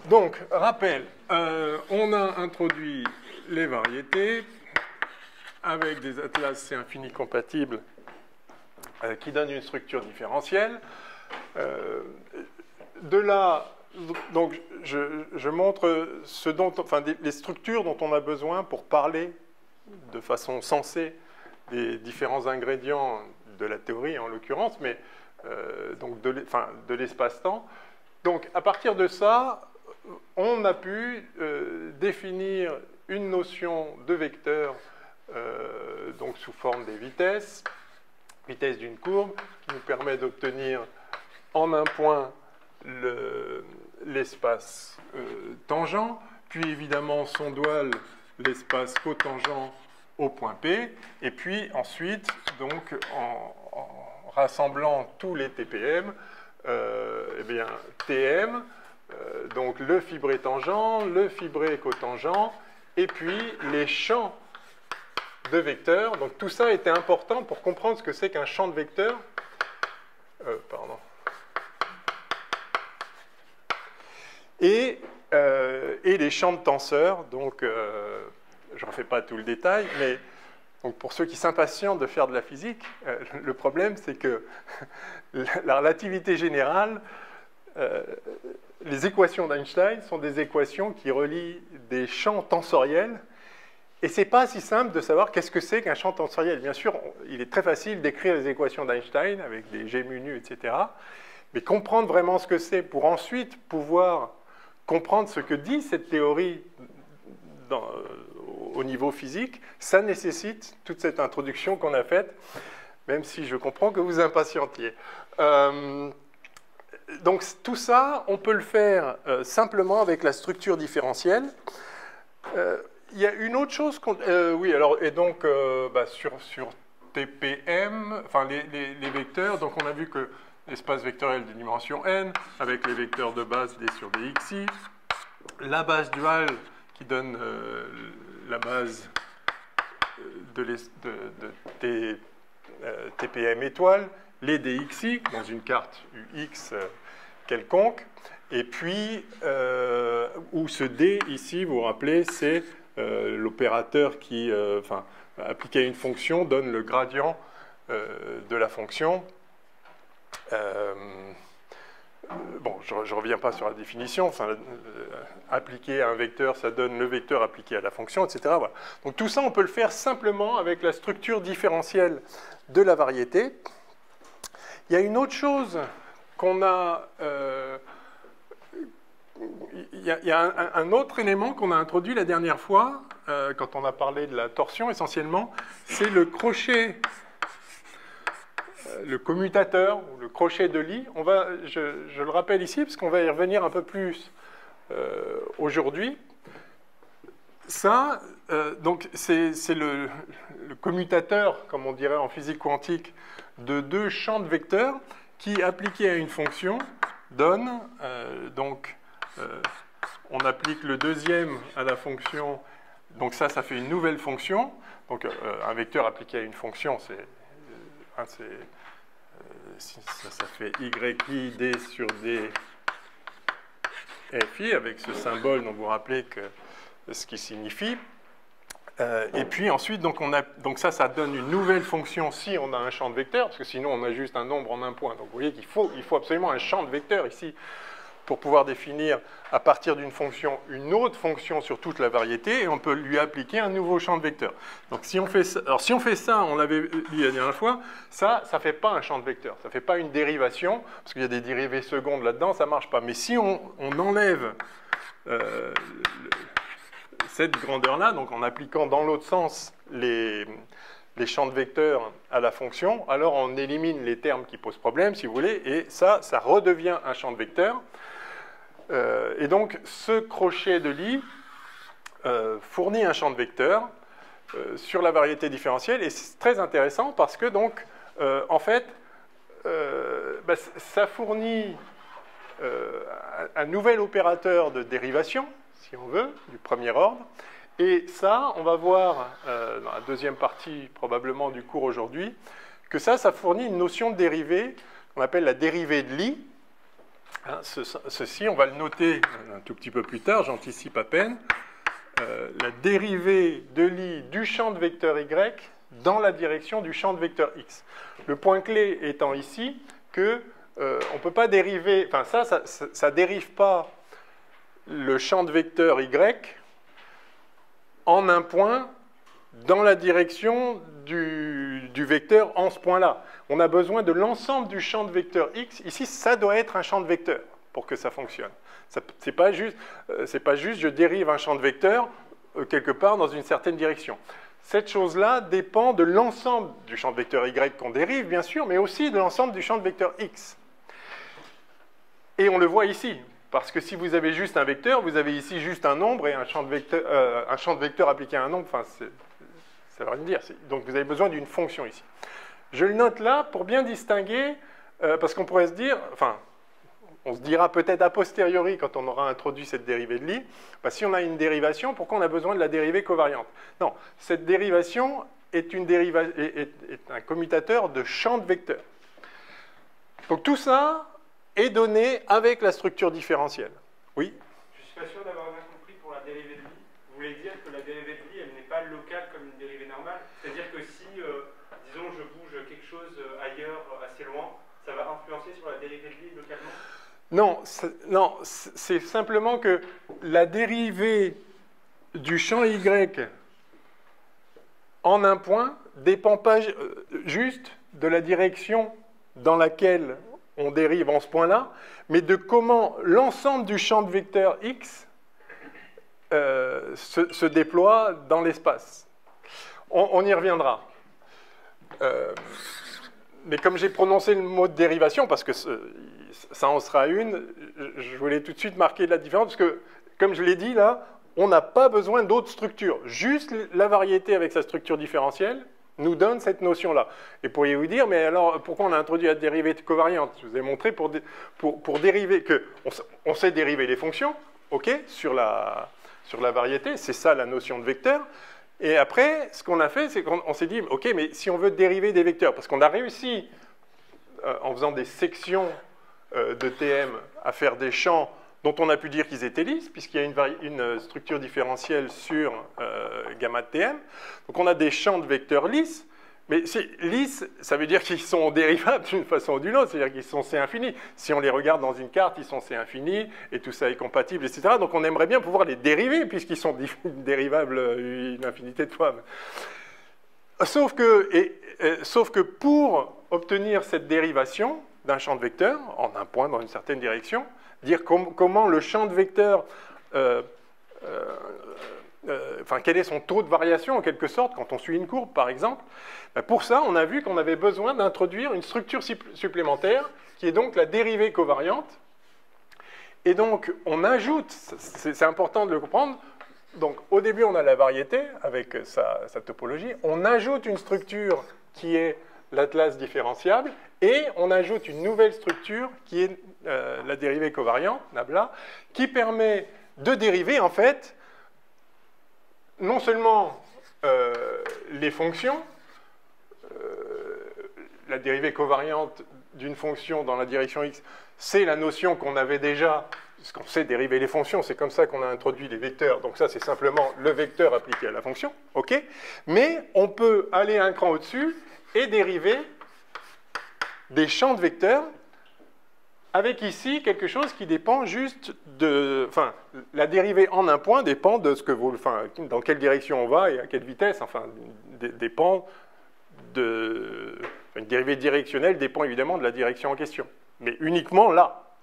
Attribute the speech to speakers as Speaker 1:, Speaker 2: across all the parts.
Speaker 1: Donc, rappel, on a introduit les variétés avec des atlas C infini compatibles qui donnent une structure différentielle. De là, donc, je montre les structures dont on a besoin pour parler de façon sensée des différents ingrédients de la théorie en l'occurrence, mais donc de l'espace-temps. Donc, à partir de ça, on a pu définir une notion de vecteur donc sous forme des vitesse d'une courbe, qui nous permet d'obtenir en un point l'espace tangent, puis évidemment son dual, l'espace cotangent au point P, et puis ensuite, donc, en rassemblant tous les TPM, eh bien, TM, donc le fibré tangent, le fibré cotangent, et puis les champs de vecteurs. Donc tout ça était important pour comprendre ce que c'est qu'un champ de vecteurs. Pardon. Et les champs de tenseurs. Donc, je ne refais pas tout le détail, mais donc pour ceux qui s'impatientent de faire de la physique, le problème c'est que la relativité générale, les équations d'Einstein sont des équations qui relient des champs tensoriels. Et ce n'est pas si simple de savoir qu'est-ce que c'est qu'un champ tensoriel. Bien sûr, il est très facile d'écrire les équations d'Einstein avec des G mu nu, etc. Mais comprendre vraiment ce que c'est pour ensuite pouvoir comprendre ce que dit cette théorie au niveau physique, ça nécessite toute cette introduction qu'on a faite, même si je comprends que vous impatientiez. Donc tout ça, on peut le faire simplement avec la structure différentielle. Il y a une autre chose qu'on... oui, alors, et donc, sur TPM, enfin, les vecteurs, donc on a vu que l'espace vectoriel de dimension n, avec les vecteurs de base d sur dxi, la base duale qui donne la base de TPM étoile, les dxi, dans une carte UX quelconque, et puis, où ce d, ici, vous vous rappelez, c'est l'opérateur qui, appliqué à une fonction, donne le gradient de la fonction. Bon, je ne reviens pas sur la définition. Appliqué à un vecteur, ça donne le vecteur appliqué à la fonction, etc. Voilà. Donc tout ça, on peut le faire simplement avec la structure différentielle de la variété. Il y a une autre chose qu'on a... il y a un autre élément qu'on a introduit la dernière fois, quand on a parlé de la torsion essentiellement, c'est le crochet, le commutateur, ou le crochet de Lie. Je le rappelle ici, parce qu'on va y revenir un peu plus aujourd'hui. Ça, donc c'est le commutateur, comme on dirait en physique quantique, de deux champs de vecteurs qui, appliqués à une fonction, donnent donc... on applique le deuxième à la fonction, donc ça fait une nouvelle fonction. Donc un vecteur appliqué à une fonction, ça fait yi d sur d fi, avec ce symbole dont vous vous rappelez ce qui signifie. Et puis ensuite, donc ça donne une nouvelle fonction si on a un champ de vecteurs, parce que sinon on a juste un nombre en un point. Donc vous voyez qu'il faut absolument un champ de vecteurs ici, pour pouvoir définir à partir d'une fonction une autre fonction sur toute la variété, et on peut lui appliquer un nouveau champ de vecteurs. Donc si on fait ça, on l'avait dit la dernière fois, ça ne fait pas un champ de vecteurs, ça ne fait pas une dérivation, parce qu'il y a des dérivées secondes là-dedans, ça ne marche pas. Mais si on enlève cette grandeur-là, donc en appliquant dans l'autre sens les champs de vecteurs à la fonction, alors on élimine les termes qui posent problème, si vous voulez, et ça redevient un champ de vecteurs. Et donc, ce crochet de Lie fournit un champ de vecteurs sur la variété différentielle, et c'est très intéressant parce que, donc, en fait, ça fournit un nouvel opérateur de dérivation, si on veut, du premier ordre. Et ça, on va voir dans la deuxième partie probablement du cours aujourd'hui, que ça fournit une notion de dérivée qu'on appelle la dérivée de Lie. Hein, ceci, on va le noter un tout petit peu plus tard, j'anticipe à peine. La dérivée de l'I du champ de vecteur Y dans la direction du champ de vecteur X. Le point clé étant ici que on ne peut pas dériver, enfin ça dérive pas le champ de vecteur Y en un point dans la direction du vecteur en ce point-là. On a besoin de l'ensemble du champ de vecteur X. Ici, ça doit être un champ de vecteur pour que ça fonctionne. C'est pas juste je dérive un champ de vecteur quelque part dans une certaine direction. Cette chose-là dépend de l'ensemble du champ de vecteur Y qu'on dérive, bien sûr, mais aussi de l'ensemble du champ de vecteur X. Et on le voit ici, parce que si vous avez juste un vecteur, vous avez ici juste un nombre et un champ de vecteur appliqué à un nombre, enfin, ça veut rien dire. Donc vous avez besoin d'une fonction ici. Je le note là pour bien distinguer, parce qu'on pourrait se dire, enfin, on se dira peut-être a posteriori quand on aura introduit cette dérivée de Lie, bah, si on a une dérivation, pourquoi on a besoin de la dérivée covariante? Non, cette dérivation est un commutateur de champ de vecteurs. Donc tout ça est donné avec la structure différentielle. Oui?
Speaker 2: Je ne suis pas sûr d'avoir bien compris pour la dérivée de Lie. Vous voulez dire que la dérivée de Lie, elle n'est pas locale comme une dérivée normale? C'est-à-dire que si, disons, je bouge quelque chose ailleurs, assez loin, ça va influencer sur la dérivée de Lie localement?
Speaker 1: Non, c'est simplement que la dérivée du champ Y en un point ne dépend pas juste de la direction dans laquelle on dérive en ce point-là, mais de comment l'ensemble du champ de vecteur X se déploie dans l'espace. On y reviendra. Mais comme j'ai prononcé le mot de dérivation, parce que ça en sera une, je voulais tout de suite marquer la différence, parce que, comme je l'ai dit là, on n'a pas besoin d'autres structures. Juste la variété avec sa structure différentielle nous donne cette notion-là. Et pourriez-vous dire, mais alors, pourquoi on a introduit la dérivée covariante? Je vous ai montré pour dériver, on sait dériver les fonctions, ok, sur la variété, c'est ça la notion de vecteur. Et après, ce qu'on a fait, c'est qu'on s'est dit, ok, mais si on veut dériver des vecteurs, parce qu'on a réussi, en faisant des sections de TM, à faire des champs dont on a pu dire qu'ils étaient lisses, puisqu'il y a une structure différentielle sur gamma de TM. Donc on a des champs de vecteurs lisses, mais lisses, ça veut dire qu'ils sont dérivables d'une façon ou d'une autre, c'est-à-dire qu'ils sont C infini. Si on les regarde dans une carte, ils sont C infini, et tout ça est compatible, etc. Donc on aimerait bien pouvoir les dériver, puisqu'ils sont dérivables une infinité de fois. Sauf que pour obtenir cette dérivation d'un champ de vecteurs, en un point dans une certaine direction, dire comment le champ de vecteurs, quel est son taux de variation en quelque sorte quand on suit une courbe par exemple, pour ça on a vu qu'on avait besoin d'introduire une structure supplémentaire qui est donc la dérivée covariante. Et donc on ajoute, c'est important de le comprendre, donc au début on a la variété avec sa topologie, on ajoute une structure qui est l'atlas différenciable, et on ajoute une nouvelle structure qui est la dérivée covariante, nabla, qui permet de dériver en fait non seulement les fonctions, la dérivée covariante d'une fonction dans la direction x, c'est la notion qu'on avait déjà, puisqu'on sait dériver les fonctions, c'est comme ça qu'on a introduit les vecteurs, donc ça c'est simplement le vecteur appliqué à la fonction, ok? Mais on peut aller un cran au-dessus et dériver des champs de vecteurs avec ici quelque chose qui dépend juste de... Enfin, la dérivée en un point dépend de ce que vous... Enfin, dans quelle direction on va et à quelle vitesse, enfin, dépend de... Une dérivée directionnelle dépend évidemment de la direction en question, mais uniquement là.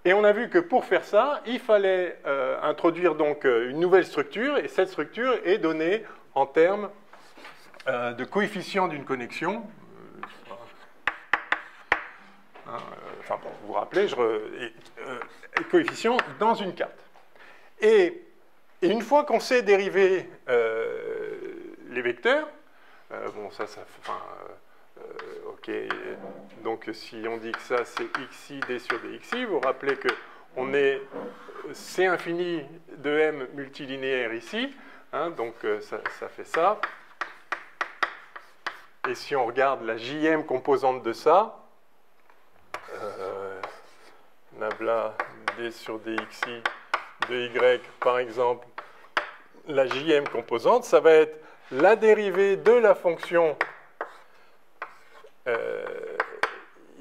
Speaker 1: Et on a vu que pour faire ça, il fallait introduire donc une nouvelle structure, et cette structure est donnée en termes de coefficient d'une connexion. Enfin, pour vous rappeler, coefficient dans une carte. Et une fois qu'on sait dériver les vecteurs, bon, ok, donc si on dit que ça c'est xi d sur dxi, vous vous rappelez qu'on est c infini de m multilinéaire ici, hein, donc ça fait ça. Et si on regarde la jm composante de ça, nabla d sur dxi de y, par exemple, la jm composante, ça va être la dérivée de la fonction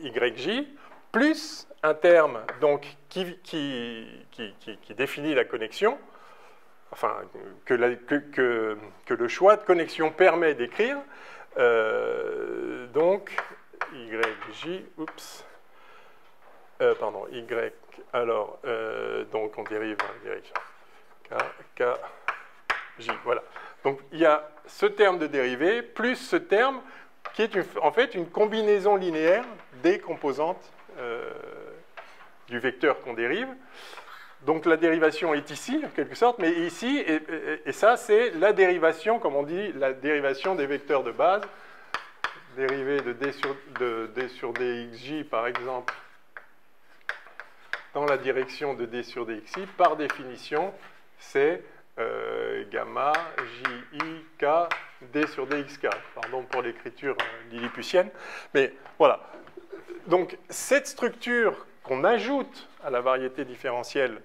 Speaker 1: yj plus un terme donc, qui définit la connexion, enfin, que le choix de connexion permet d'écrire. Donc, yj, pardon, y, alors, donc on dérive en direction k, j, voilà. Donc, il y a ce terme de dérivée plus ce terme qui est en fait une combinaison linéaire des composantes du vecteur qu'on dérive. Donc la dérivation est ici, en quelque sorte, mais ici, et ça, c'est la dérivation, comme on dit, la dérivation des vecteurs de base. Dérivée de d sur dxj, par exemple, dans la direction de d sur dxi, par définition, c'est gamma ji k d sur dxk. Pardon pour l'écriture lilliputienne, mais voilà. Donc cette structure qu'on ajoute à la variété différentielle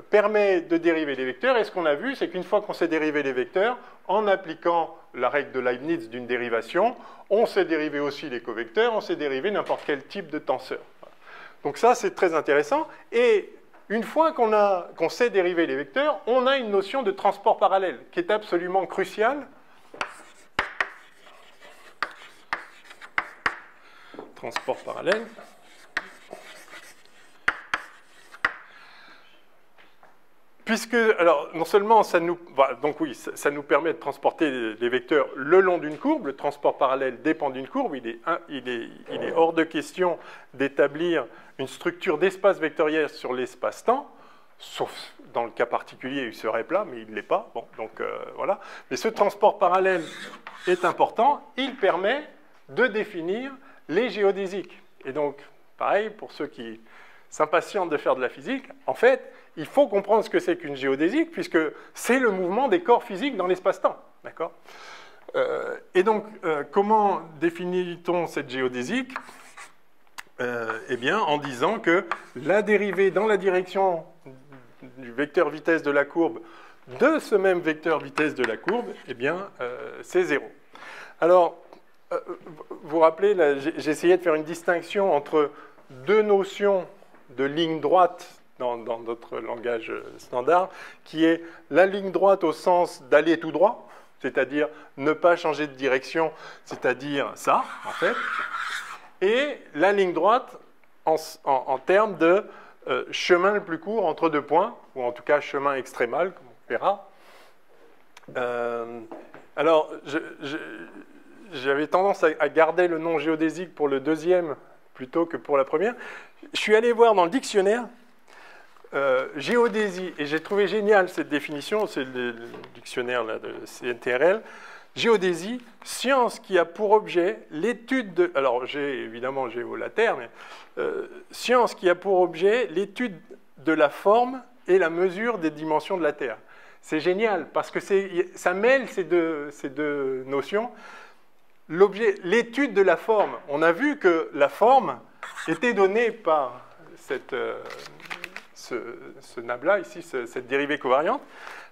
Speaker 1: permet de dériver les vecteurs, et ce qu'on a vu, c'est qu'une fois qu'on sait dériver les vecteurs, en appliquant la règle de Leibniz d'une dérivation, on sait dériver aussi les covecteurs, on sait dériver n'importe quel type de tenseur. Donc ça, c'est très intéressant, et une fois qu'on sait dériver les vecteurs, on a une notion de transport parallèle qui est absolument cruciale. Transport parallèle. Puisque, alors, non seulement ça nous, donc oui, ça nous permet de transporter les vecteurs le long d'une courbe, le transport parallèle dépend d'une courbe, il est hors de question d'établir une structure d'espace vectoriel sur l'espace-temps, sauf dans le cas particulier, il serait plat, mais il ne l'est pas, bon, donc voilà. Mais ce transport parallèle est important, il permet de définir les géodésiques. Et donc, pareil, pour ceux qui s'impatientent de faire de la physique, en fait, il faut comprendre ce que c'est qu'une géodésique, puisque c'est le mouvement des corps physiques dans l'espace-temps. D'accord ? Et donc, comment définit-on cette géodésique ? Eh bien, en disant que la dérivée dans la direction du vecteur vitesse de la courbe de ce même vecteur vitesse de la courbe, eh bien, c'est 0. Alors, vous vous rappelez, j'ai essayé de faire une distinction entre deux notions de ligne droite dans notre langage standard, qui est la ligne droite au sens d'aller tout droit, c'est-à-dire ne pas changer de direction, c'est-à-dire ça, en fait, et la ligne droite en termes de chemin le plus court entre deux points, ou en tout cas chemin extrémal, comme on verra. Alors, j'avais tendance à garder le nom géodésique pour le deuxième plutôt que pour la première. Je suis allé voir dans le dictionnaire géodésie, et j'ai trouvé génial cette définition, c'est le dictionnaire là, de CNTRL. Géodésie, science qui a pour objet l'étude de... Alors, évidemment, géolater, mais science qui a pour objet l'étude de la forme et la mesure des dimensions de la Terre. C'est génial, parce que ça mêle ces deux notions. L'étude de la forme, on a vu que la forme était donnée par ce nabla ici, cette dérivée covariante,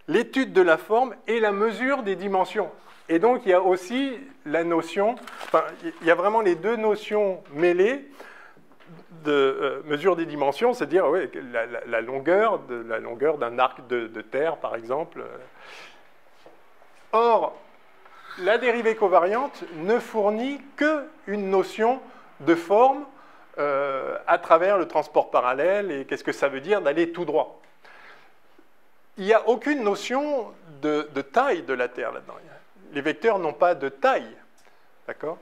Speaker 1: l'étude de la forme et la mesure des dimensions. Et donc, il y a aussi la notion, enfin, il y a vraiment les deux notions mêlées de mesure des dimensions, c'est-à-dire ouais, la longueur d'un arc de terre, par exemple. Or, la dérivée covariante ne fournit qu'une notion de forme à travers le transport parallèle, et qu'est-ce que ça veut dire d'aller tout droit. Il n'y a aucune notion de taille de la Terre là-dedans. Les vecteurs n'ont pas de taille. D'accord ?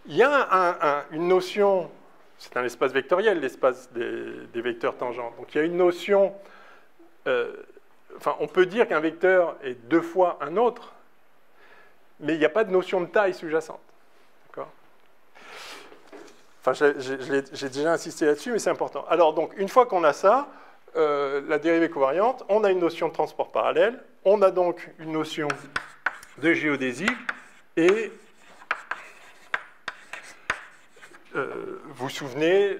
Speaker 1: Il y a une notion, c'est un espace vectoriel, l'espace des vecteurs tangents. Donc il y a une notion, enfin on peut dire qu'un vecteur est deux fois un autre, mais il n'y a pas de notion de taille sous-jacente. D'accord ? Enfin, j'ai déjà insisté là-dessus, mais c'est important. Alors, donc, une fois qu'on a ça, la dérivée covariante, on a une notion de transport parallèle, on a donc une notion de géodésie, et vous souvenez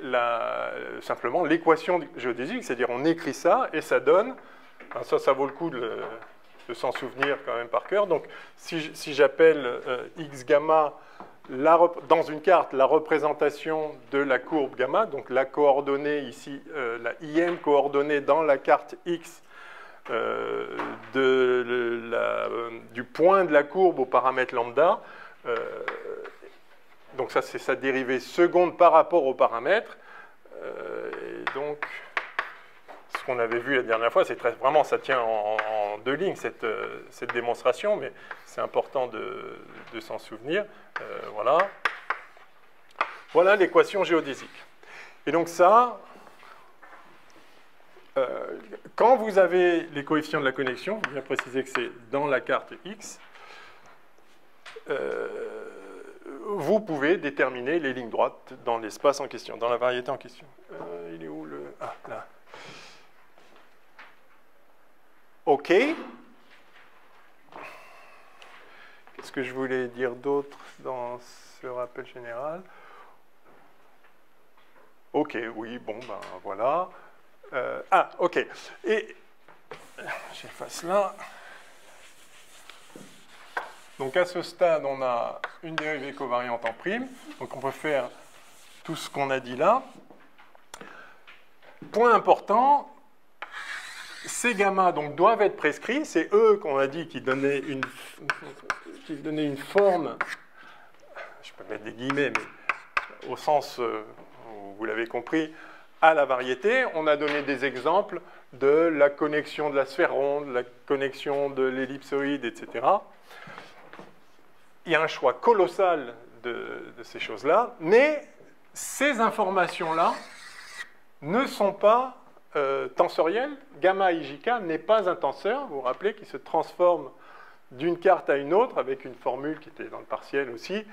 Speaker 1: simplement l'équation géodésique, c'est-à-dire on écrit ça et ça donne, ça vaut le coup de s'en souvenir quand même par cœur. Donc si j'appelle x gamma dans une carte la représentation de la courbe gamma, donc la coordonnée ici, la im coordonnée dans la carte x du point de la courbe au paramètre lambda, donc ça c'est sa dérivée seconde par rapport au paramètre, et donc ce qu'on avait vu la dernière fois, c'est vraiment, ça tient en deux lignes cette démonstration, mais c'est important de s'en souvenir. Voilà. Voilà l'équation géodésique. Et donc ça, quand vous avez les coefficients de la connexion, je viens préciser que c'est dans la carte X, vous pouvez déterminer les lignes droites dans l'espace en question, dans la variété en question. Il est où le... Ah, là. OK. Qu'est-ce que je voulais dire d'autre dans ce rappel général? OK, oui, bon, ben voilà. OK. Et j'efface là. Donc à ce stade, on a une dérivée covariante en prime. Donc on peut faire tout ce qu'on a dit là. Point important, ces gammas donc, doivent être prescrits. C'est eux qu'on a dit qui donnaient une forme, je peux mettre des guillemets, mais au sens, vous l'avez compris, à la variété. On a donné des exemples de la connexion de la sphère ronde, la connexion de l'ellipsoïde, etc. Il y a un choix colossal de ces choses-là, mais ces informations-là ne sont pas tensorielles. Gamma IJK n'est pas un tenseur, vous vous rappelez, qui se transforme d'une carte à une autre, avec une formule qui était dans le partiel aussi,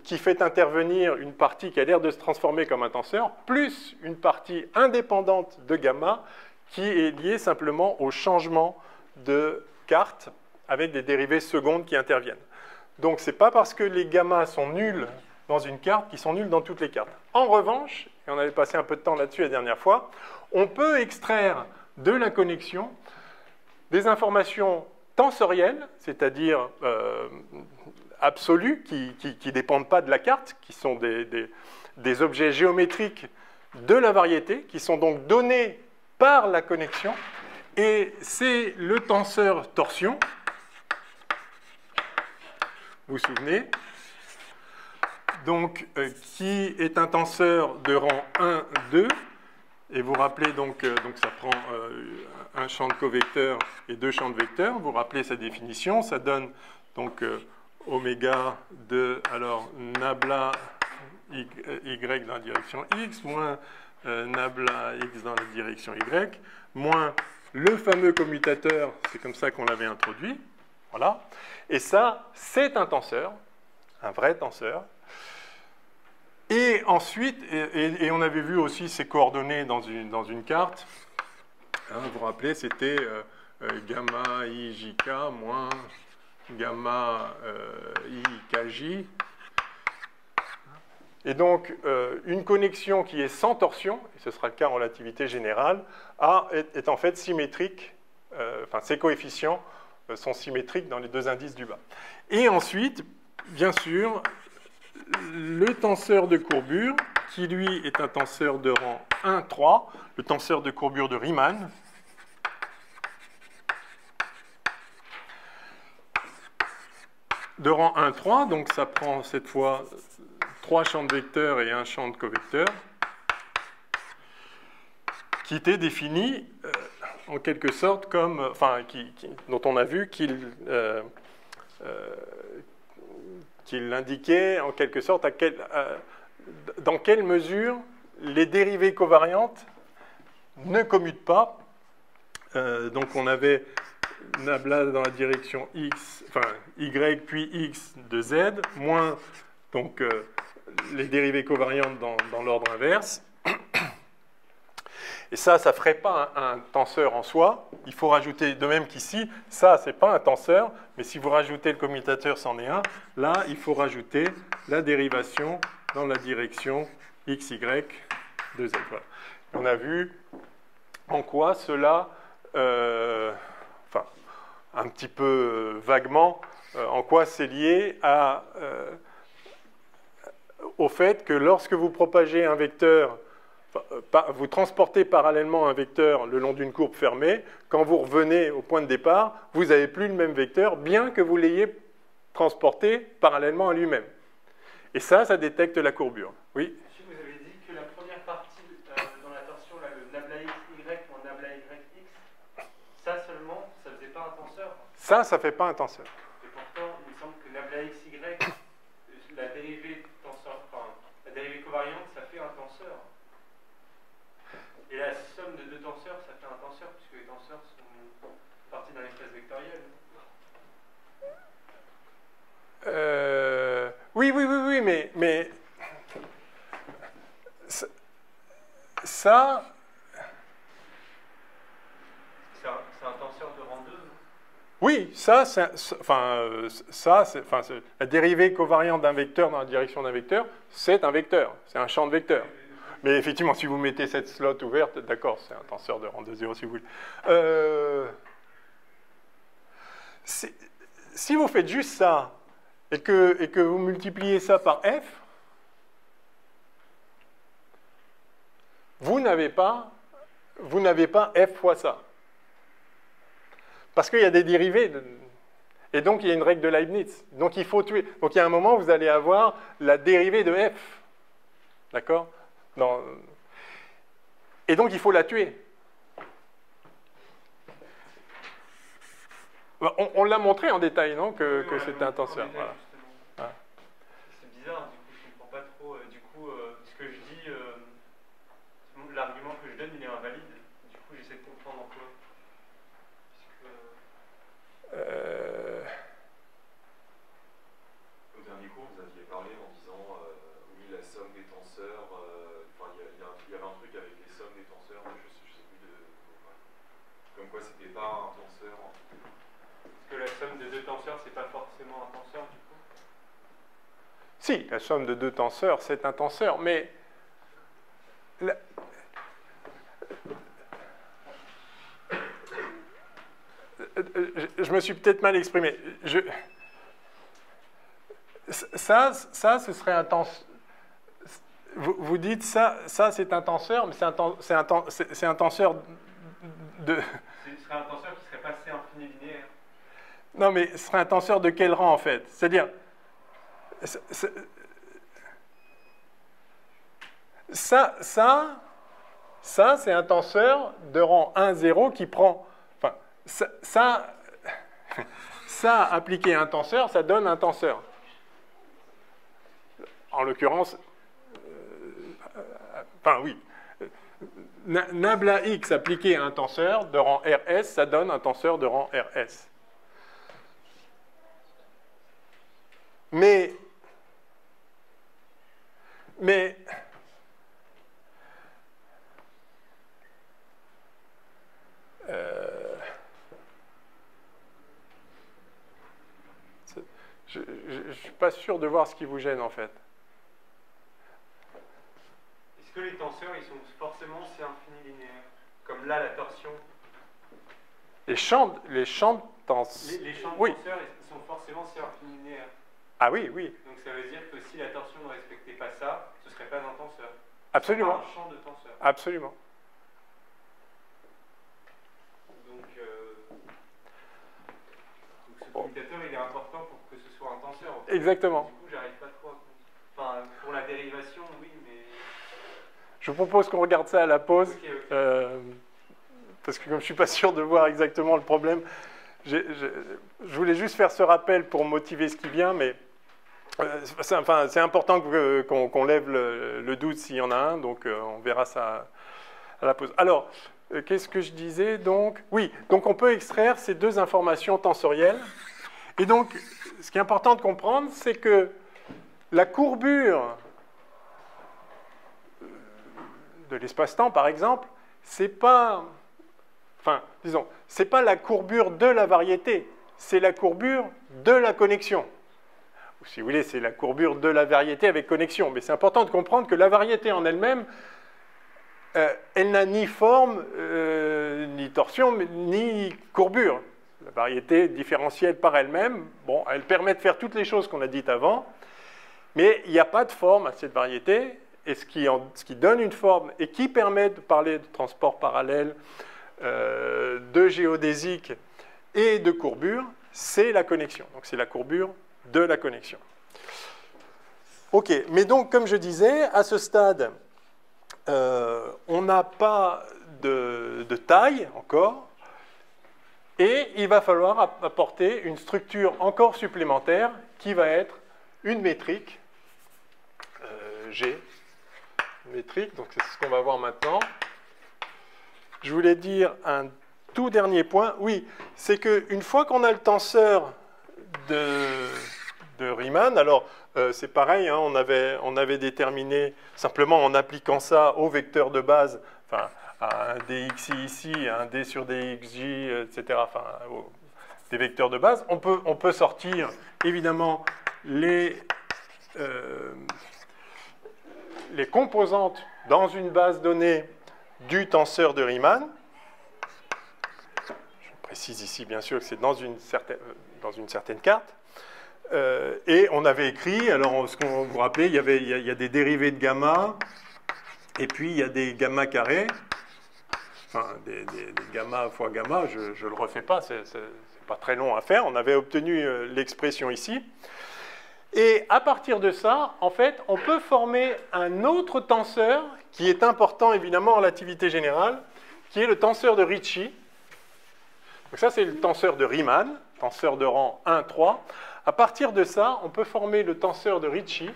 Speaker 1: qui fait intervenir une partie qui a l'air de se transformer comme un tenseur, plus une partie indépendante de gamma, qui est liée simplement au changement de carte, avec des dérivées secondes qui interviennent. Donc, ce n'est pas parce que les gammas sont nuls dans une carte qu'ils sont nuls dans toutes les cartes. En revanche, et on avait passé un peu de temps là-dessus la dernière fois, on peut extraire de la connexion des informations tensorielles, c'est-à-dire absolues, qui ne dépendent pas de la carte, qui sont des objets géométriques de la variété, qui sont donc donnés par la connexion, et c'est le tenseur torsion, vous vous souvenez, donc, qui est un tenseur de rang 1, 2, et vous rappelez donc ça prend un champ de covecteurs et deux champs de vecteurs, vous rappelez sa définition, ça donne donc oméga de, alors, nabla y dans la direction x, moins nabla x dans la direction y, moins le fameux commutateur, c'est comme ça qu'on l'avait introduit, voilà, et ça, c'est un tenseur, un vrai tenseur. Et ensuite, et on avait vu aussi ces coordonnées dans une carte, hein, vous vous rappelez, c'était gamma IJK moins gamma IKJ. Et donc, une connexion qui est sans torsion, et ce sera le cas en relativité générale, est en fait symétrique, enfin, ces coefficients sont symétriques dans les deux indices du bas. Et ensuite, bien sûr, le tenseur de courbure, qui lui est un tenseur de rang 1, 3, le tenseur de courbure de Riemann, de rang 1, 3, donc ça prend cette fois 3 champs de vecteurs et un champ de covecteurs, qui était défini en quelque sorte comme, enfin, dont on a vu qu'il indiquait en quelque sorte dans quelle mesure les dérivées covariantes ne commutent pas. Donc on avait nabla dans la direction x, enfin y puis x de z, moins donc les dérivées covariantes dans l'ordre inverse. Et ça ne ferait pas un tenseur en soi. Il faut rajouter, de même qu'ici, ça, ce n'est pas un tenseur, mais si vous rajoutez le commutateur, c'en est un. Là, il faut rajouter la dérivation dans la direction x, y de z. Voilà. On a vu en quoi cela, enfin, un petit peu vaguement, en quoi c'est lié au fait que lorsque vous propagez un vecteur, vous transportez parallèlement un vecteur le long d'une courbe fermée, quand vous revenez au point de départ, vous n'avez plus le même vecteur, bien que vous l'ayez transporté parallèlement à lui-même. Et ça détecte la courbure. Oui?
Speaker 2: Vous avez dit que la première partie dans la torsion, là, le nabla x, y ou nabla y, x, ça seulement, ça ne faisait pas un tenseur.
Speaker 1: Ça ne fait pas un tenseur.
Speaker 2: Et pourtant, il me semble que nabla x, y, la dérivée tenseur, enfin, la dérivée covariante, ça fait un tenseur. Et la somme de deux tenseurs, ça fait un tenseur, puisque les tenseurs sont partis d'un espace vectoriel.
Speaker 1: Oui, mais ça...
Speaker 2: C'est un tenseur de rang 2, non?
Speaker 1: Oui, la dérivée covariante d'un vecteur dans la direction d'un vecteur, c'est un vecteur, c'est un champ de vecteurs. Mais effectivement, si vous mettez cette slot ouverte, d'accord, c'est un tenseur de rang de 0 si vous voulez. Si vous faites juste ça, et que vous multipliez ça par f, vous n'avez pas f fois ça. Parce qu'il y a des dérivés, et donc il y a une règle de Leibniz. Donc il faut tuer. Donc il y a un moment où vous allez avoir la dérivée de f. D'accord? Et donc il faut la tuer. On l'a montré en détail, non? Que c'était un tenseur. Voilà.
Speaker 2: Ah. C'est bizarre, du coup, je ne comprends pas trop. Du coup, ce que je dis, l'argument que je donne, il est invalide. Du coup, j'essaie de comprendre en quoi.
Speaker 3: Au dernier cours, vous aviez parlé en disant oui, la somme des tenseurs. Enfin, il y avait un truc avec les sommes des tenseurs, mais je sais plus de. Comme quoi, c'était pas un tenseur.
Speaker 2: Est-ce que la somme de deux tenseurs, c'est pas forcément un tenseur, du coup?
Speaker 1: Si, la somme de deux tenseurs, c'est un tenseur, mais... Je me suis peut-être mal exprimé. Ça, ce serait un tenseur. Vous dites ça c'est un tenseur, mais c'est un tenseur de...
Speaker 2: Ce serait un tenseur qui serait pas assez infini linéaire.
Speaker 1: Non, mais ce serait un tenseur de quel rang, en fait? C'est-à-dire... Ça, c'est un tenseur de rang 1, 0 qui prend... Enfin, ça, appliqué à un tenseur, ça donne un tenseur. En l'occurrence... enfin, oui. Nabla x appliqué à un tenseur de rang RS, ça donne un tenseur de rang RS. Mais je ne suis pas sûr de voir ce qui vous gêne, en fait.
Speaker 2: Est-ce que les tenseurs, ils sont forcément si infini linéaires? Comme là, la torsion.
Speaker 1: Les champs de tenseurs...
Speaker 2: Les champs de
Speaker 1: oui.
Speaker 2: tenseurs, ils sont forcément si infini linéaires.
Speaker 1: Ah oui, oui.
Speaker 2: Donc ça veut dire que si la torsion ne respectait pas ça, ce ne serait pas un tenseur.
Speaker 1: Absolument.
Speaker 2: Un champ de tenseur.
Speaker 1: Absolument.
Speaker 2: Donc ce commutateur, il est important pour que ce soit un tenseur. En fait.
Speaker 1: Exactement.
Speaker 2: Du coup, j'arrive pas trop à comprendre. Enfin, pour la dérivation, oui, mais...
Speaker 1: Je vous propose qu'on regarde ça à la pause.
Speaker 2: Okay.
Speaker 1: Parce que comme je ne suis pas sûr de voir exactement le problème, je voulais juste faire ce rappel pour motiver ce qui vient, mais c'est important qu'on lève le doute s'il y en a un, donc on verra ça à la pause. Alors, qu'est-ce que je disais donc? Oui, donc on peut extraire ces deux informations tensorielles. Et donc, ce qui est important de comprendre, c'est que la courbure de l'espace-temps, par exemple, c'est pas... Enfin, disons, c'est pas la courbure de la variété, c'est la courbure de la connexion. si vous voulez, c'est la courbure de la variété avec connexion. Mais c'est important de comprendre que la variété en elle-même, elle n'a ni forme, ni torsion, ni courbure. La variété différentielle par elle-même, bon, elle permet de faire toutes les choses qu'on a dites avant, mais il n'y a pas de forme à cette variété, et ce qui donne une forme et qui permet de parler de transport parallèle, de géodésique et de courbure, c'est la connexion. Donc c'est la courbure de la connexion. Ok, mais donc comme je disais, à ce stade, on n'a pas de taille encore, et il va falloir apporter une structure encore supplémentaire qui va être une métrique, G, métrique, donc c'est ce qu'on va voir maintenant. Je voulais dire un tout dernier point, oui, c'est qu'une fois qu'on a le tenseur de Riemann, alors c'est pareil, hein, on avait déterminé simplement en appliquant ça au vecteur de base, enfin à un dxi ici, à un d sur dxj, etc., enfin des vecteurs de base, on peut sortir évidemment les composantes dans une base donnée du tenseur de Riemann. Je précise ici bien sûr que c'est dans une certaine carte. Et on avait écrit, alors ce qu'on vous rappelez, il y a des dérivés de gamma, et puis il y a des gamma carrés, enfin des gamma fois gamma, je ne le refais pas, c'est pas très long à faire. On avait obtenu l'expression ici. Et à partir de ça, en fait, on peut former un autre tenseur qui est important évidemment en relativité générale, qui est le tenseur de Ricci. Donc ça, c'est le tenseur de Riemann, tenseur de rang 1, 3. À partir de ça, on peut former le tenseur de Ricci.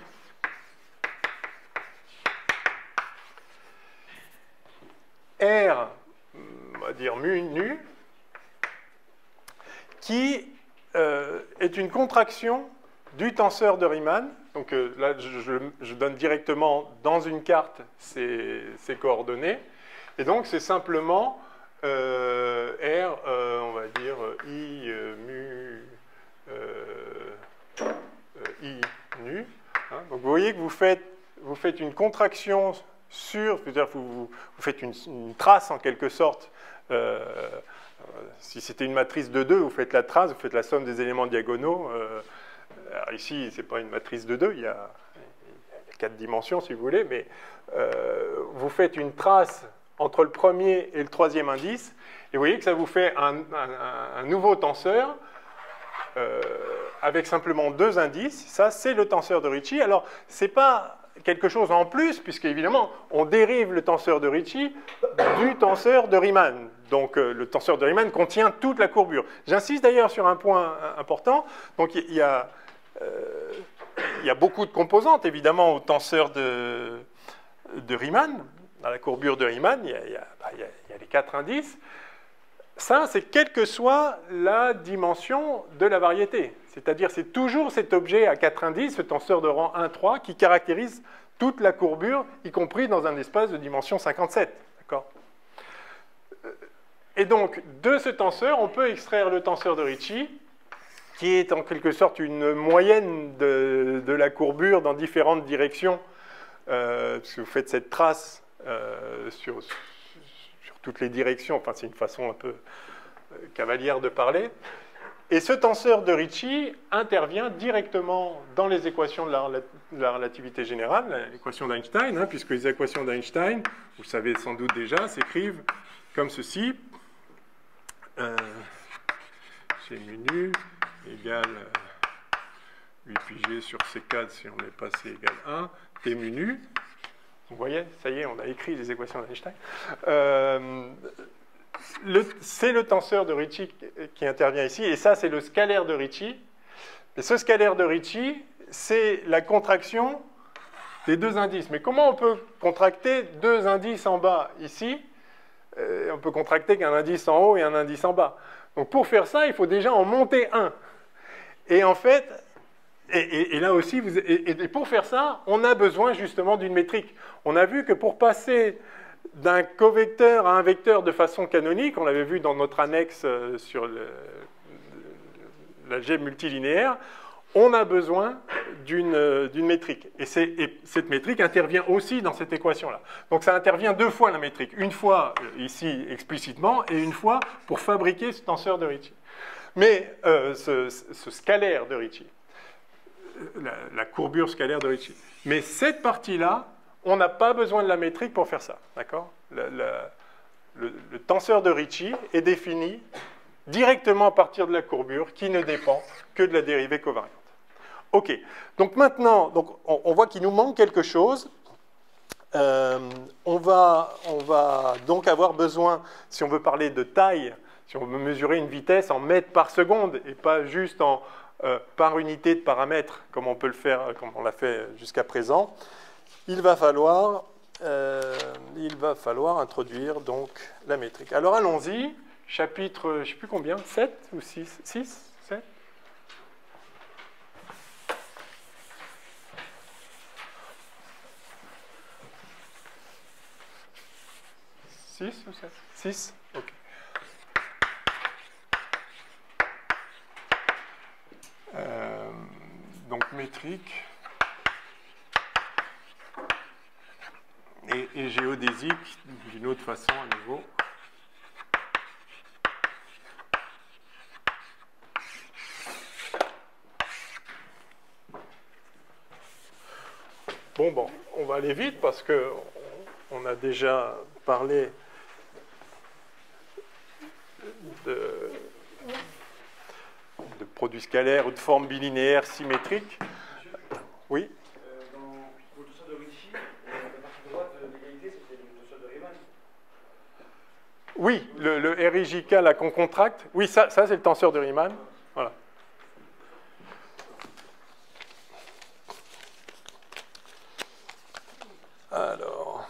Speaker 1: R, on va dire mu nu, qui est une contraction du tenseur de Riemann. Donc là, je donne directement dans une carte ces coordonnées. Et donc, c'est simplement R, on va dire I mu I nu. Hein. Donc, vous voyez que vous faites une contraction sur, c'est-à-dire vous faites une trace en quelque sorte. Si c'était une matrice de 2, vous faites la trace, vous faites la somme des éléments diagonaux. Alors ici, ce n'est pas une matrice de 2, il y a 4 dimensions si vous voulez, mais vous faites une trace entre le premier et le troisième indice, et vous voyez que ça vous fait un nouveau tenseur avec simplement 2 indices. Ça, c'est le tenseur de Ricci. Alors, ce n'est pas quelque chose en plus, puisque évidemment, on dérive le tenseur de Ricci du tenseur de Riemann. Donc, le tenseur de Riemann contient toute la courbure. J'insiste d'ailleurs sur un point important. Donc, il y a beaucoup de composantes, évidemment, au tenseur de Riemann. Dans la courbure de Riemann, il y a les 4 indices. Ça, c'est quelle que soit la dimension de la variété. C'est-à-dire, c'est toujours cet objet à 4 indices, ce tenseur de rang 1, 3, qui caractérise toute la courbure, y compris dans un espace de dimension 57. D'accord ? Et donc, de ce tenseur, on peut extraire le tenseur de Ricci, qui est en quelque sorte une moyenne de la courbure dans différentes directions, parce que vous faites cette trace sur toutes les directions, enfin c'est une façon un peu cavalière de parler. Et ce tenseur de Ricci intervient directement dans les équations de la relativité générale, l'équation d'Einstein, hein, puisque les équations d'Einstein, vous le savez sans doute déjà, s'écrivent comme ceci. G mu nu égale 8 pi g sur C4 si on met pas C égale 1, T mu nu. Vous voyez, ça y est, on a écrit les équations d'Einstein. C'est le tenseur de Ricci qui intervient ici, et ça, c'est le scalaire de Ricci. Et ce scalaire de Ricci, c'est la contraction des 2 indices. Mais comment on peut contracter 2 indices en bas ici? On peut contracter qu'un indice en haut et un indice en bas. Donc pour faire ça, il faut déjà en monter un. Et en fait, et là aussi, et pour faire ça, on a besoin justement d'une métrique. On a vu que pour passer d'un covecteur à un vecteur de façon canonique, on l'avait vu dans notre annexe sur l'algèbre multilinéaire, on a besoin d'une métrique. Et cette métrique intervient aussi dans cette équation-là. Donc ça intervient deux fois la métrique. Une fois ici explicitement et une fois pour fabriquer ce tenseur de Ricci. Mais ce scalaire de Ricci, la courbure scalaire de Ricci. Mais cette partie-là, on n'a pas besoin de la métrique pour faire ça. D'accord ? Le tenseur de Ricci est défini directement à partir de la courbure qui ne dépend que de la dérivée covariante. OK. Donc maintenant, on voit qu'il nous manque quelque chose. On va donc avoir besoin, si on veut parler de taille, si on veut mesurer une vitesse en mètres par seconde et pas juste par unité de paramètre, comme on peut le faire, comme on l'a fait jusqu'à présent, il va falloir introduire donc la métrique. Alors allons-y, chapitre, je ne sais plus combien, 7 ou 6 6 7 6 ou 7 6 OK. Donc métrique et géodésique d'une autre façon à nouveau. Bon, on va aller vite parce qu'on a déjà parlé de produits scalaires ou de formes bilinéaires symétriques. Oui.
Speaker 4: Pour le tenseur de Ricci, la partie droite de l'égalité, c'était le tenseur de Riemann.
Speaker 1: Oui, le RIJK, la qu'on contracte. Oui, ça c'est le tenseur de Riemann. Voilà. Alors.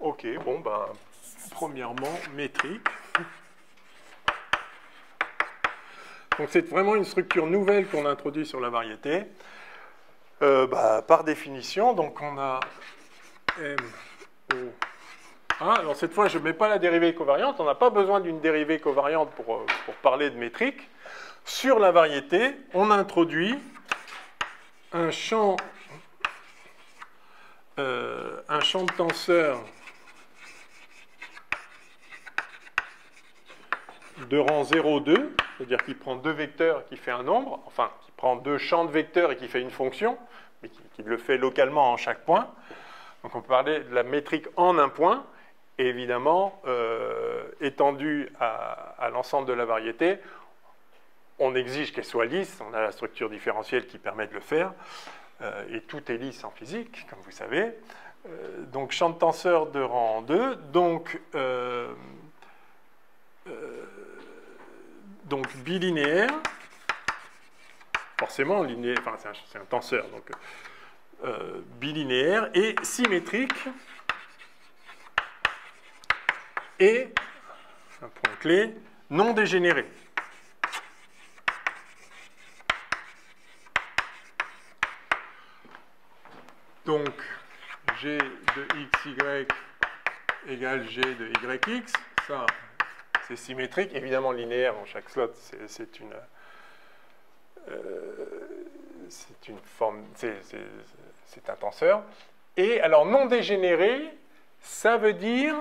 Speaker 1: OK, bon, ben, premièrement, métrique. Donc, c'est vraiment une structure nouvelle qu'on introduit sur la variété. Par définition, donc on a M, O, A. Alors, cette fois, je ne mets pas la dérivée covariante. On n'a pas besoin d'une dérivée covariante pour parler de métrique. Sur la variété, on introduit un champ de tenseur de rang 0, 2, c'est-à-dire qu'il prend deux vecteurs et qui fait un nombre, enfin, qui prend deux champs de vecteurs et qui fait une fonction, mais qui le fait localement en chaque point. Donc on peut parler de la métrique en un point, et évidemment, étendue à l'ensemble de la variété, on exige qu'elle soit lisse, on a la structure différentielle qui permet de le faire, et tout est lisse en physique, comme vous savez. Donc champ de tenseur de rang 2, donc bilinéaire, forcément linéaire, enfin c'est un tenseur, donc bilinéaire et symétrique, et un point clé, non dégénéré. Donc G de XY égale G de YX, ça c'est symétrique, évidemment linéaire en chaque slot, c'est une forme, c'est un tenseur. Et alors non dégénéré, ça veut dire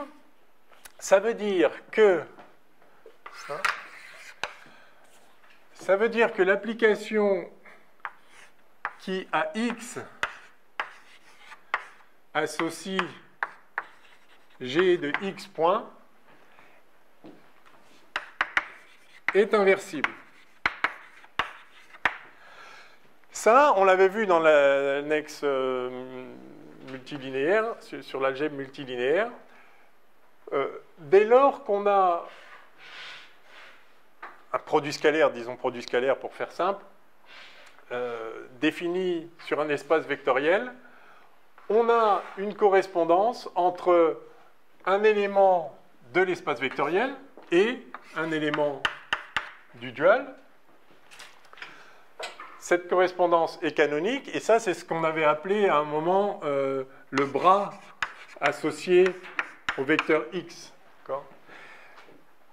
Speaker 1: que l'application qui à X associe G de X point est inversible. Ça, on l'avait vu dans l'annexe multilinéaire, sur l'algèbre multilinéaire. Dès lors qu'on a un produit scalaire, disons produit scalaire pour faire simple, défini sur un espace vectoriel, on a une correspondance entre un élément de l'espace vectoriel et un élément du dual. Cette correspondance est canonique, et ça, c'est ce qu'on avait appelé à un moment le bras associé au vecteur x.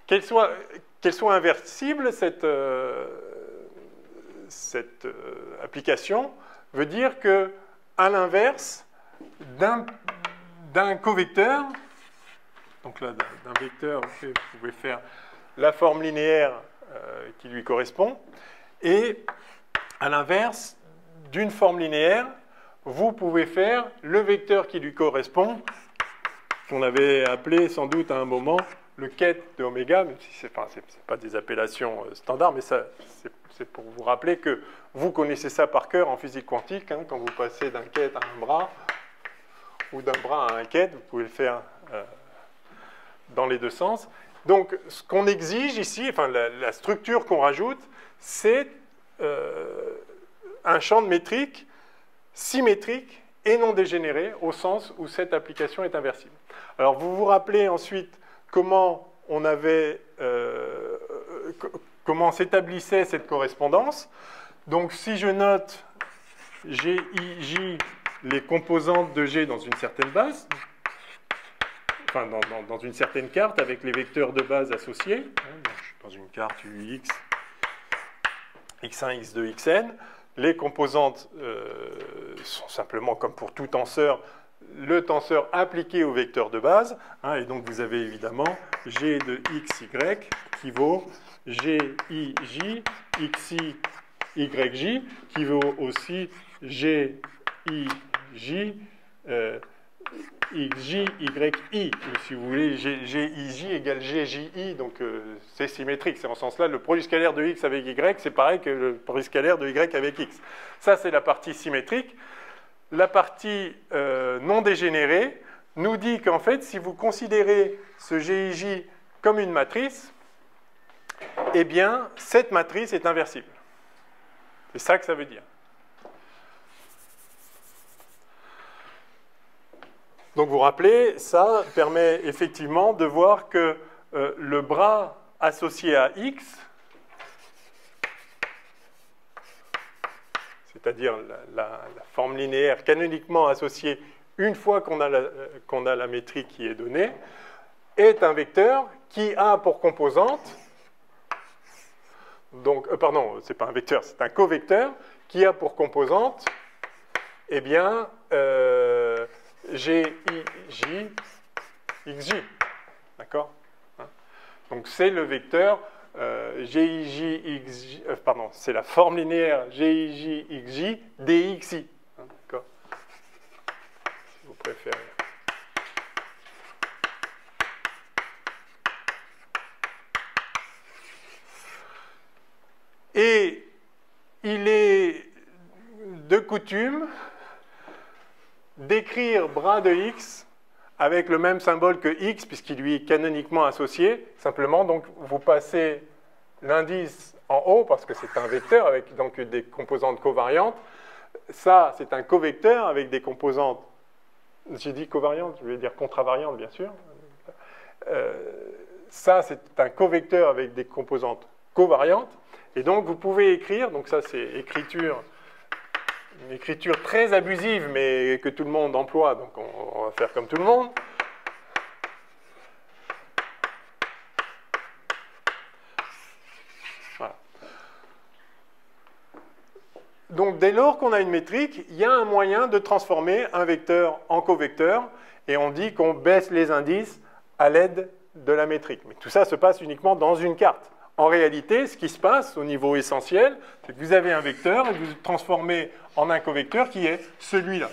Speaker 1: Qu'elle soit inversible, cette application veut dire que, à l'inverse d'un covecteur, donc là, d'un vecteur, vous pouvez faire la forme linéaire qui lui correspond, et à l'inverse d'une forme linéaire, vous pouvez faire le vecteur qui lui correspond, qu'on avait appelé sans doute à un moment le ket de oméga, même si ce n'est pas des appellations standards, mais c'est pour vous rappeler que vous connaissez ça par cœur en physique quantique, hein, quand vous passez d'un ket à un bras, ou d'un bras à un ket, vous pouvez le faire dans les deux sens. Donc, ce qu'on exige ici, enfin, la structure qu'on rajoute, c'est un champ de métrique symétrique et non dégénéré, au sens où cette application est inversible. Alors, vous vous rappelez ensuite comment comment s'établissait cette correspondance. Donc, si je note G, I, J, les composantes de G dans une certaine base, enfin dans une certaine carte avec les vecteurs de base associés, donc je suis dans une carte UX, X1, X2, Xn, les composantes sont simplement, comme pour tout tenseur, le tenseur appliqué au vecteur de base, hein, et donc vous avez évidemment G de XY qui vaut GIJ, XI, YJ, qui vaut aussi GIJ, XJ, YI, si vous voulez, GIJ égale GJI, donc c'est symétrique. C'est en ce sens-là, le produit scalaire de X avec Y, c'est pareil que le produit scalaire de Y avec X. Ça, c'est la partie symétrique. La partie non dégénérée nous dit qu'en fait, si vous considérez ce GIJ comme une matrice, eh bien, cette matrice est inversible. C'est ça que ça veut dire. Donc, vous vous rappelez, ça permet effectivement de voir que le bras associé à X, c'est-à-dire la forme linéaire canoniquement associée une fois qu'on a la métrique qui est donnée, est un vecteur qui a pour composante, donc, pardon, c'est pas un vecteur, c'est un covecteur qui a pour composante, eh bien, GIJ, XJ. D'accord? Donc, c'est le vecteur GIJ, XJ, pardon, c'est la forme linéaire GIJ, XJ, DXI. D'accord? Si vous préférez. Et il est de coutume d'écrire bras de X avec le même symbole que X, puisqu'il lui est canoniquement associé. Simplement, donc, vous passez l'indice en haut, parce que c'est un vecteur avec donc des composantes covariantes. Ça, c'est un covecteur avec des composantes, j'ai dit covariantes, je voulais dire contravariantes, bien sûr. Ça, c'est un covecteur avec des composantes covariantes. Et donc, vous pouvez écrire, donc ça, c'est une écriture très abusive, mais que tout le monde emploie, donc on va faire comme tout le monde. Voilà. Donc, dès lors qu'on a une métrique, il y a un moyen de transformer un vecteur en covecteur, et on dit qu'on baisse les indices à l'aide de la métrique. Mais tout ça se passe uniquement dans une carte. En réalité, ce qui se passe au niveau essentiel, c'est que vous avez un vecteur et vous le transformez en un covecteur qui est celui-là.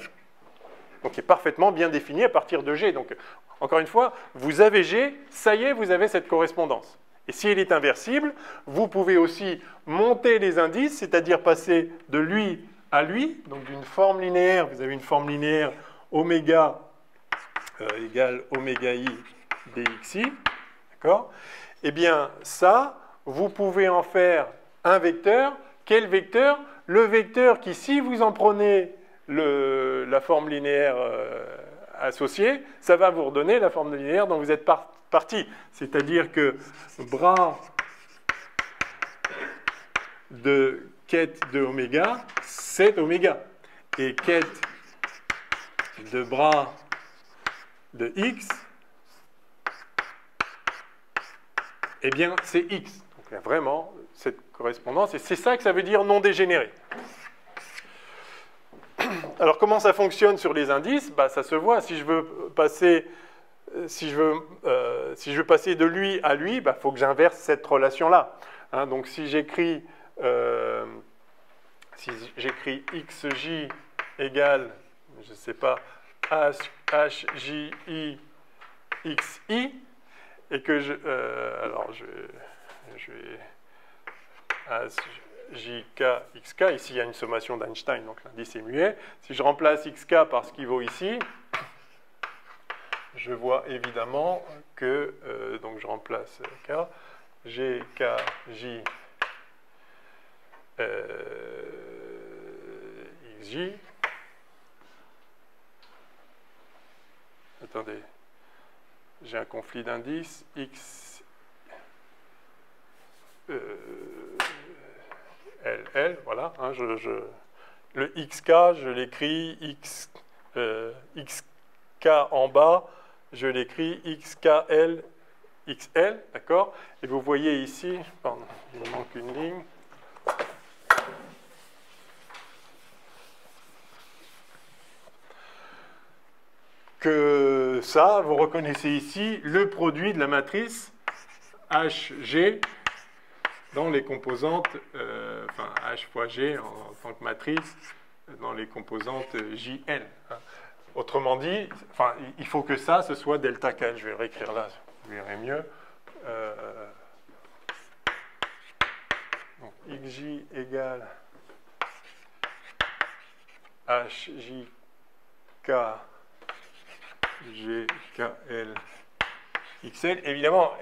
Speaker 1: Donc, qui est parfaitement bien défini à partir de G. Donc, encore une fois, vous avez G, ça y est, vous avez cette correspondance. Et si elle est inversible, vous pouvez aussi monter les indices, c'est-à-dire passer de lui à lui. Donc, d'une forme linéaire, vous avez une forme linéaire oméga égale oméga i dxi. D'accord? Eh bien, ça, vous pouvez en faire un vecteur. Quel vecteur? Le vecteur qui, si vous en prenez la forme linéaire associée, ça va vous redonner la forme linéaire dont vous êtes parti. C'est-à-dire que bras de ket de oméga, c'est oméga. Et ket de bras de x, eh bien, c'est X. Donc, il y a vraiment cette correspondance, et c'est ça que ça veut dire non dégénéré. Alors, comment ça fonctionne sur les indices? Bah, ça se voit. Si je veux passer de lui à lui, bah, faut que j'inverse cette relation-là. Hein, donc, si j'écris XJ égale, je ne sais pas, HJI XI, et que alors je vais JK XK, ici il y a une sommation d'Einstein, donc l'indice est muet. Si je remplace XK par ce qui vaut ici, je vois évidemment que, donc je remplace K, GKJ XJ. Attendez, j'ai un conflit d'indices, X, L, voilà. Hein, le XK, je l'écris XK en bas, je l'écris XKL, XL, d'accord? Et vous voyez ici, pardon, il me manque une ligne. Que ça, vous reconnaissez ici le produit de la matrice HG dans les composantes, enfin H fois G en tant que matrice dans les composantes JL. Autrement dit, enfin, il faut que ça, ce soit delta K. Je vais le réécrire là, vous verrez mieux. Donc, XJ égale HJK GKL XL. Évidemment,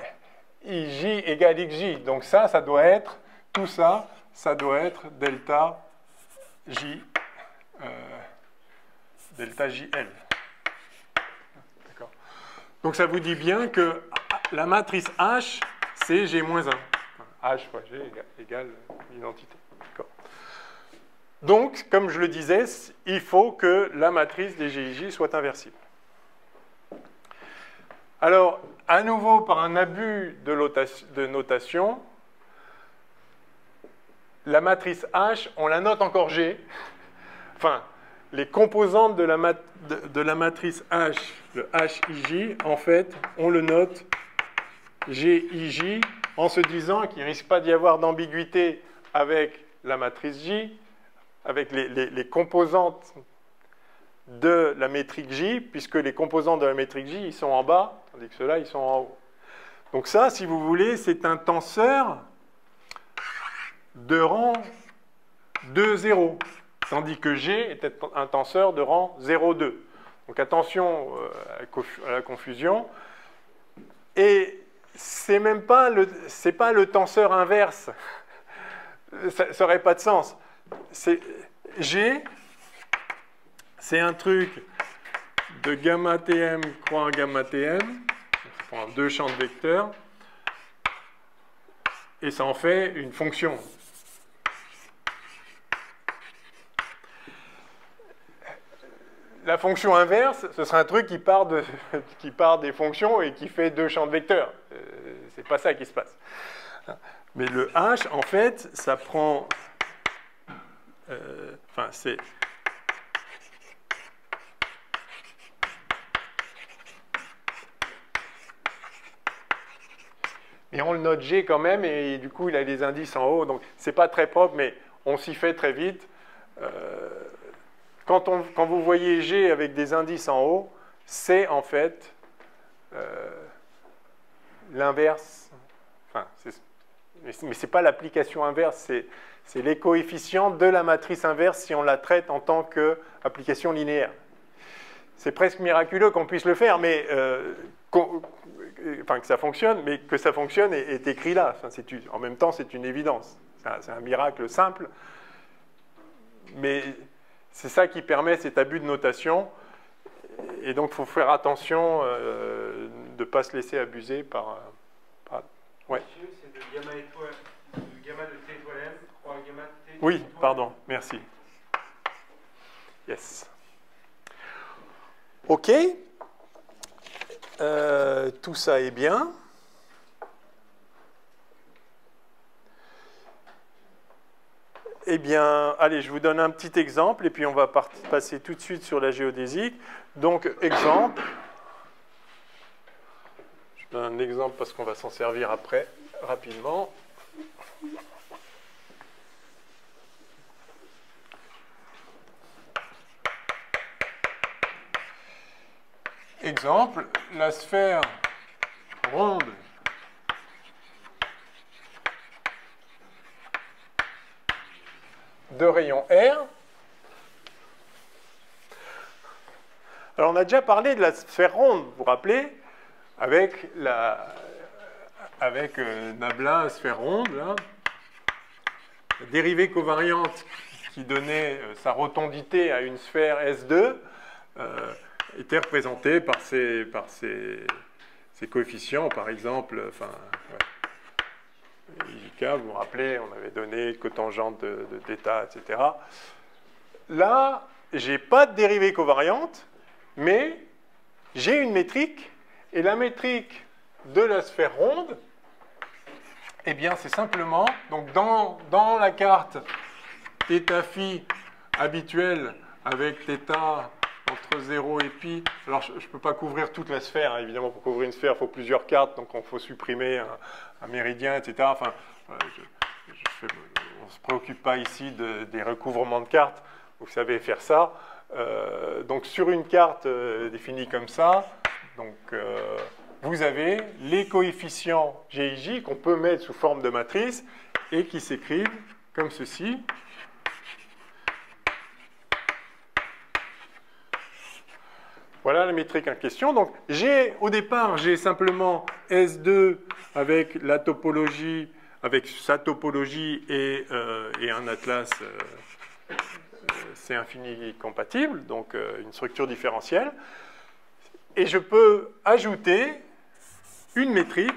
Speaker 1: IJ égale XJ. Donc ça doit être, tout ça, ça doit être delta J, delta JL. D'accord. Donc ça vous dit bien que la matrice H, c'est G-1. H fois G égale l'identité. D'accord. Donc, comme je le disais, il faut que la matrice des GIJ soit inversible. Alors, à nouveau, par un abus de notation, la matrice H, on la note encore G. Enfin, les composantes de la matrice H, le HIJ, en fait, on le note GIJ en se disant qu'il ne risque pas d'y avoir d'ambiguïté avec la matrice J, avec les composantes de la métrique J, puisque les composantes de la métrique J, ils sont en bas, tandis que ceux-là, ils sont en haut. Donc ça, si vous voulez, c'est un tenseur de rang 2, 0, tandis que G est un tenseur de rang 0, 2. Donc attention à la confusion. Et c'est même pas le tenseur inverse. Ça n'aurait pas de sens. G, c'est un truc de gamma Tm croix gamma Tm. On prend deux champs de vecteurs. Et ça en fait une fonction. La fonction inverse, ce serait un truc qui part des fonctions et qui fait deux champs de vecteurs. C'est pas ça qui se passe. Mais le H, en fait, ça prend... Enfin, c'est... Et on le note G quand même, et du coup, il a des indices en haut. Donc, c'est pas très propre, mais on s'y fait très vite. Quand vous voyez G avec des indices en haut, c'est en fait l'inverse. Enfin, mais ce n'est pas l'application inverse, c'est les coefficients de la matrice inverse si on la traite en tant qu'application linéaire. C'est presque miraculeux qu'on puisse le faire, mais enfin, que ça fonctionne, mais que ça fonctionne est écrit là. Enfin, en même temps, c'est une évidence. C'est un miracle simple, mais c'est ça qui permet cet abus de notation. Et donc, il faut faire attention de ne pas se laisser abuser par... Ouais.
Speaker 2: C'est de gamma de T étoile M, croix gamma T.
Speaker 1: Oui, pardon, merci. Yes. OK. Tout ça est bien. eh bien, allez, je vous donne un petit exemple et puis on va passer tout de suite sur la géodésique. Donc, exemple. Je donne un exemple parce qu'on va s'en servir après, rapidement. Exemple, la sphère ronde de rayon R. Alors on a déjà parlé de la sphère ronde, vous vous rappelez, avec Nabla, sphère ronde, là. La dérivée covariante qui donnait sa rotondité à une sphère S2 était représentée par ces coefficients, par exemple, enfin, IK, vous vous rappelez, on avait donné cotangente de θ, etc. Là, je n'ai pas de dérivée covariante, mais j'ai une métrique, et la métrique de la sphère ronde, eh bien, c'est simplement, donc dans la carte θ phi habituelle avec θ entre 0 et pi, alors je ne peux pas couvrir toute la sphère, hein, évidemment, pour couvrir une sphère, il faut plusieurs cartes, donc il faut supprimer un méridien, etc. Enfin, on ne se préoccupe pas ici des recouvrements de cartes, vous savez faire ça. Donc sur une carte définie comme ça, donc, vous avez les coefficients GIJ qu'on peut mettre sous forme de matrice et qui s'écrivent comme ceci. Voilà la métrique en question. Donc, au départ, j'ai simplement S2 avec la topologie, avec sa topologie et un atlas C infini compatible, donc une structure différentielle. Et je peux ajouter une métrique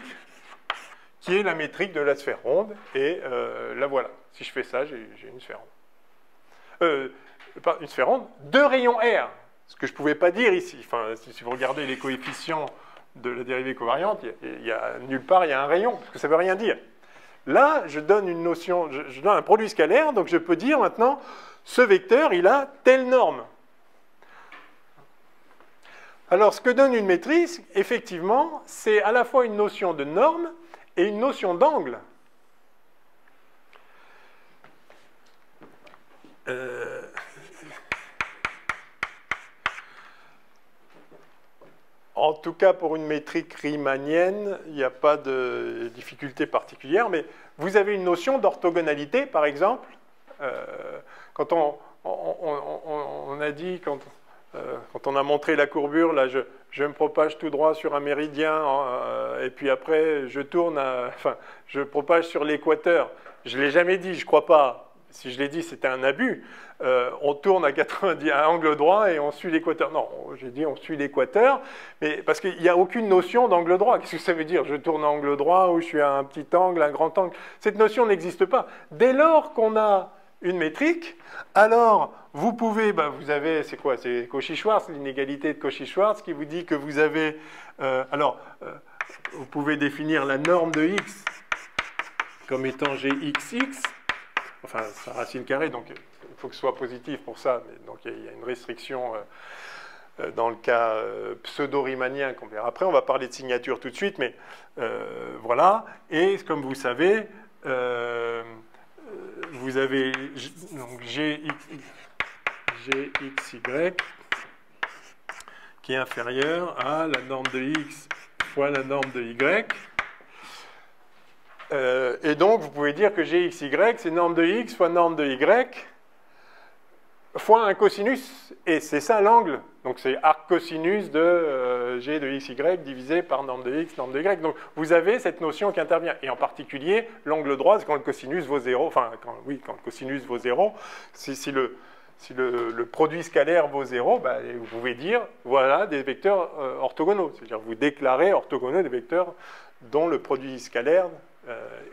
Speaker 1: qui est la métrique de la sphère ronde. Et la voilà. Si je fais ça, j'ai une sphère ronde. Une sphère ronde de rayon R. Ce que je ne pouvais pas dire ici. Enfin, si vous regardez les coefficients de la dérivée covariante, nulle part il y a un rayon, parce que ça ne veut rien dire. Là, je donne une notion, je donne un produit scalaire, donc je peux dire maintenant, ce vecteur, il a telle norme. Alors, ce que donne une matrice, effectivement, c'est à la fois une notion de norme et une notion d'angle. En tout cas, pour une métrique riemannienne, il n'y a pas de difficulté particulière, mais vous avez une notion d'orthogonalité, par exemple. Quand on a dit, quand on a montré la courbure, là, je me propage tout droit sur un méridien, et puis après, je tourne, je propage sur l'équateur. Je ne l'ai jamais dit, je ne crois pas. Si je l'ai dit, c'était un abus. On tourne à 90 à angle droit et on suit l'équateur. Non, j'ai dit on suit l'équateur, mais parce qu'il n'y a aucune notion d'angle droit. Qu'est-ce que ça veut dire? Je tourne à angle droit ou je suis à un petit angle, un grand angle. Cette notion n'existe pas. Dès lors qu'on a une métrique, alors vous pouvez, vous avez, c'est quoi? C'est Cauchy-Schwarz, l'inégalité de Cauchy-Schwarz qui vous dit que vous avez, vous pouvez définir la norme de x comme étant Gxx. Enfin, sa racine carrée, donc il faut que ce soit positif pour ça. Mais, donc il y a une restriction dans le cas pseudo-riemannien qu'on verra après. On va parler de signature tout de suite, mais voilà. Et comme vous savez, vous avez donc Gxy qui est inférieur à la norme de x fois la norme de y. Et donc, vous pouvez dire que Gxy, c'est norme de x fois norme de y fois un cosinus. Et c'est ça l'angle. Donc, c'est arc cosinus de G de xy divisé par norme de x, norme de y. Donc, vous avez cette notion qui intervient. Et en particulier, l'angle droit, c'est quand le cosinus vaut 0. Enfin, quand le cosinus vaut 0. Si le produit scalaire vaut 0, vous pouvez dire, voilà, des vecteurs orthogonaux. C'est-à-dire, vous déclarez orthogonaux des vecteurs dont le produit scalaire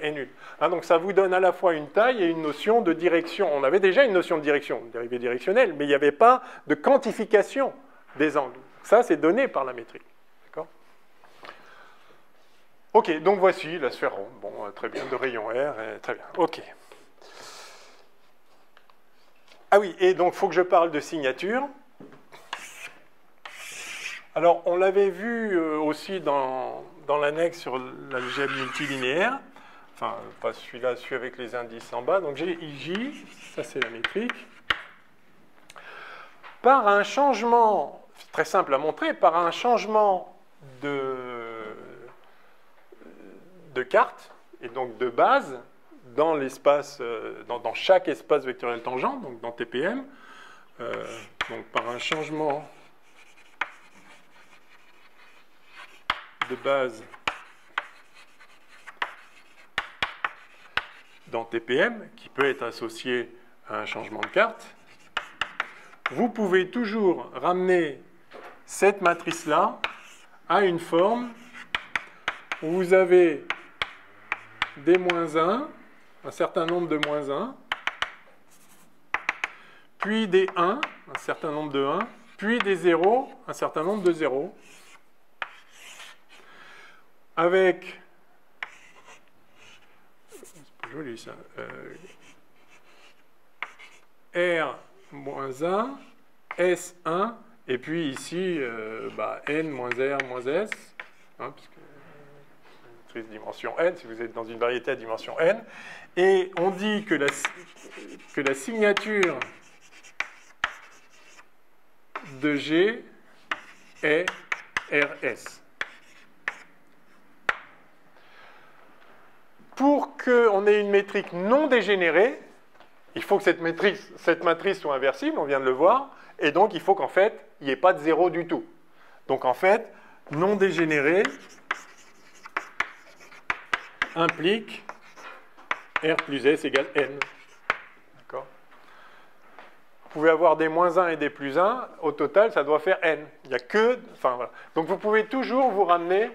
Speaker 1: est nul. Donc ça vous donne à la fois une taille et une notion de direction. On avait déjà une notion de direction, une dérivée directionnelle, mais il n'y avait pas de quantification des angles. Ça, c'est donné par la métrique. D'accord ? Ok, donc voici la sphère ronde. Bon, très bien, de rayon R, très bien. Ok. Ah oui, et donc il faut que je parle de signature. Alors, on l'avait vu aussi dans l'annexe sur l'algèbre multilinéaire. Enfin, pas celui-là, celui avec les indices en bas. Donc, j'ai IJ, ça c'est la métrique. Par un changement, c'est très simple à montrer, par un changement de carte, et donc de base, dans l'espace, dans chaque espace vectoriel tangent, donc dans TPM, donc par un changement de base dans TPM, qui peut être associé à un changement de carte, vous pouvez toujours ramener cette matrice-là à une forme où vous avez des moins 1, un certain nombre de moins 1, puis des 1, un certain nombre de 1, puis des 0, un certain nombre de 0, avec, c'est pas joli ça, R-1, S1, et puis ici, N moins R moins S, hein, puisque matrice dimension N, si vous êtes dans une variété à dimension N, et on dit que la signature de G est RS. Pour qu'on ait une métrique non dégénérée, il faut que cette matrice soit inversible, on vient de le voir, et donc il faut qu'en fait, il n'y ait pas de 0 du tout. Donc en fait, non dégénéré implique R plus S égale N. D'accord ? Vous pouvez avoir des moins 1 et des plus 1, au total, ça doit faire N. Il n'y a que... Enfin, voilà. Donc vous pouvez toujours vous ramener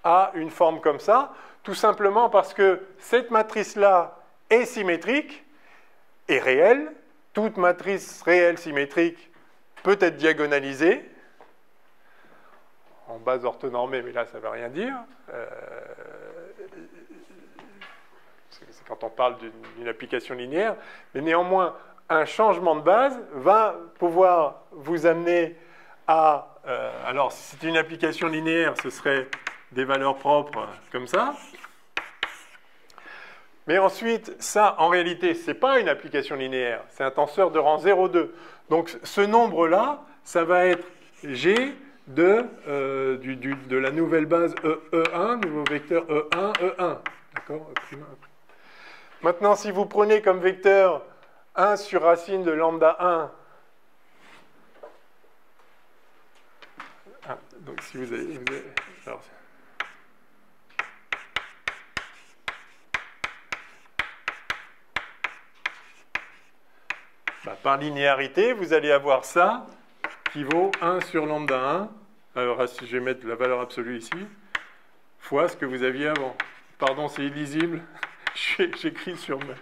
Speaker 1: à une forme comme ça, tout simplement parce que cette matrice-là est symétrique, est réelle. Toute matrice réelle symétrique peut être diagonalisée, en base orthonormée, mais là, ça ne veut rien dire. C'est quand on parle d'une application linéaire. Mais néanmoins, un changement de base va pouvoir vous amener à... alors, si c'est une application linéaire, ce serait des valeurs propres comme ça. Mais ensuite, ça, en réalité, ce n'est pas une application linéaire. C'est un tenseur de rang 0,2. Donc, ce nombre-là, ça va être G de la nouvelle base E1, nouveau vecteur E1, E1. D'accord ? Maintenant, si vous prenez comme vecteur 1 sur racine de lambda 1, donc si vous avez alors, par linéarité, vous allez avoir ça qui vaut 1 sur lambda 1. Alors, si je vais mettre la valeur absolue ici, fois ce que vous aviez avant. Pardon, c'est illisible. J'écris sur ma...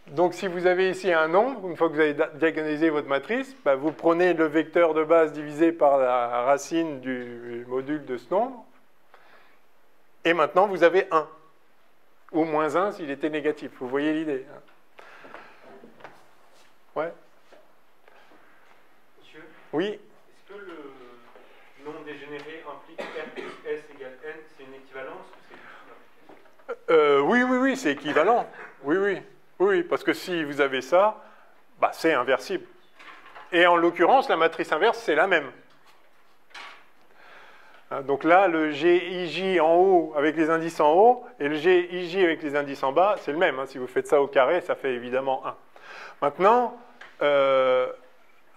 Speaker 1: Donc, si vous avez ici un nombre, une fois que vous avez diagonalisé votre matrice, vous prenez le vecteur de base divisé par la racine du module de ce nombre. Et maintenant, vous avez 1. Ou moins 1 s'il était négatif. Vous voyez l'idée. Ouais.
Speaker 2: Monsieur ?
Speaker 1: Oui.
Speaker 2: Est-ce que le non dégénéré implique R plus S égale N? C'est une équivalence ou
Speaker 1: oui, c'est équivalent. Oui, parce que si vous avez ça, c'est inversible. Et en l'occurrence, la matrice inverse, c'est la même. Donc là, le GIJ en haut avec les indices en haut et le GIJ avec les indices en bas, c'est le même. Si vous faites ça au carré, ça fait évidemment 1. Maintenant,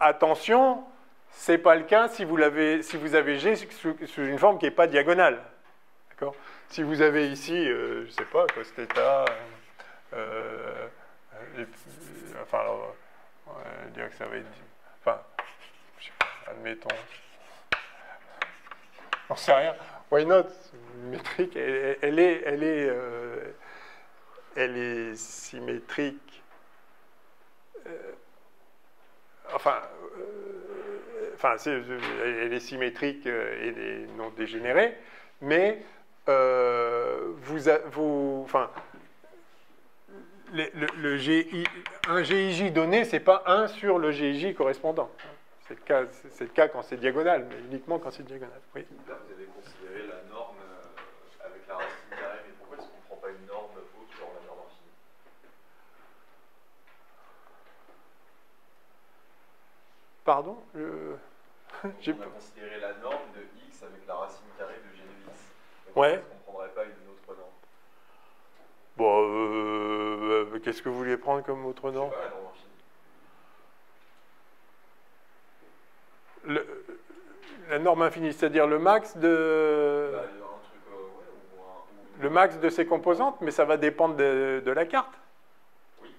Speaker 1: attention, ce n'est pas le cas si vous avez G sous une forme qui n'est pas diagonale. D'accord ? Si vous avez ici, je ne sais pas, cos θ, dire que ça va être... Enfin, je sais pas, admettons... J'en sais rien. Why not? Métrique, elle est symétrique. Elle est symétrique et non dégénérée, mais enfin, un GIJ donné, ce n'est pas 1 sur le GIJ correspondant. C'est le cas quand c'est diagonal, mais uniquement quand c'est diagonal. Oui.
Speaker 3: Là, vous avez considéré la norme avec la racine carrée, mais pourquoi est-ce qu'on ne prend pas une norme haute, genre la norme infinie?
Speaker 1: Pardon
Speaker 3: On a considéré la norme de x avec la racine carrée de g de x. Donc,
Speaker 1: ouais.
Speaker 3: est-ce qu'on ne prendrait pas une autre norme?
Speaker 1: Bon, qu'est-ce que vous vouliez prendre comme autre norme?
Speaker 3: Je sais pas, la norme infinie.
Speaker 1: La norme infinie, c'est-à-dire le max de...
Speaker 3: Bah, il y a un truc, ouais,
Speaker 1: Le max de ses composantes, mais ça va dépendre de la carte.
Speaker 3: Oui.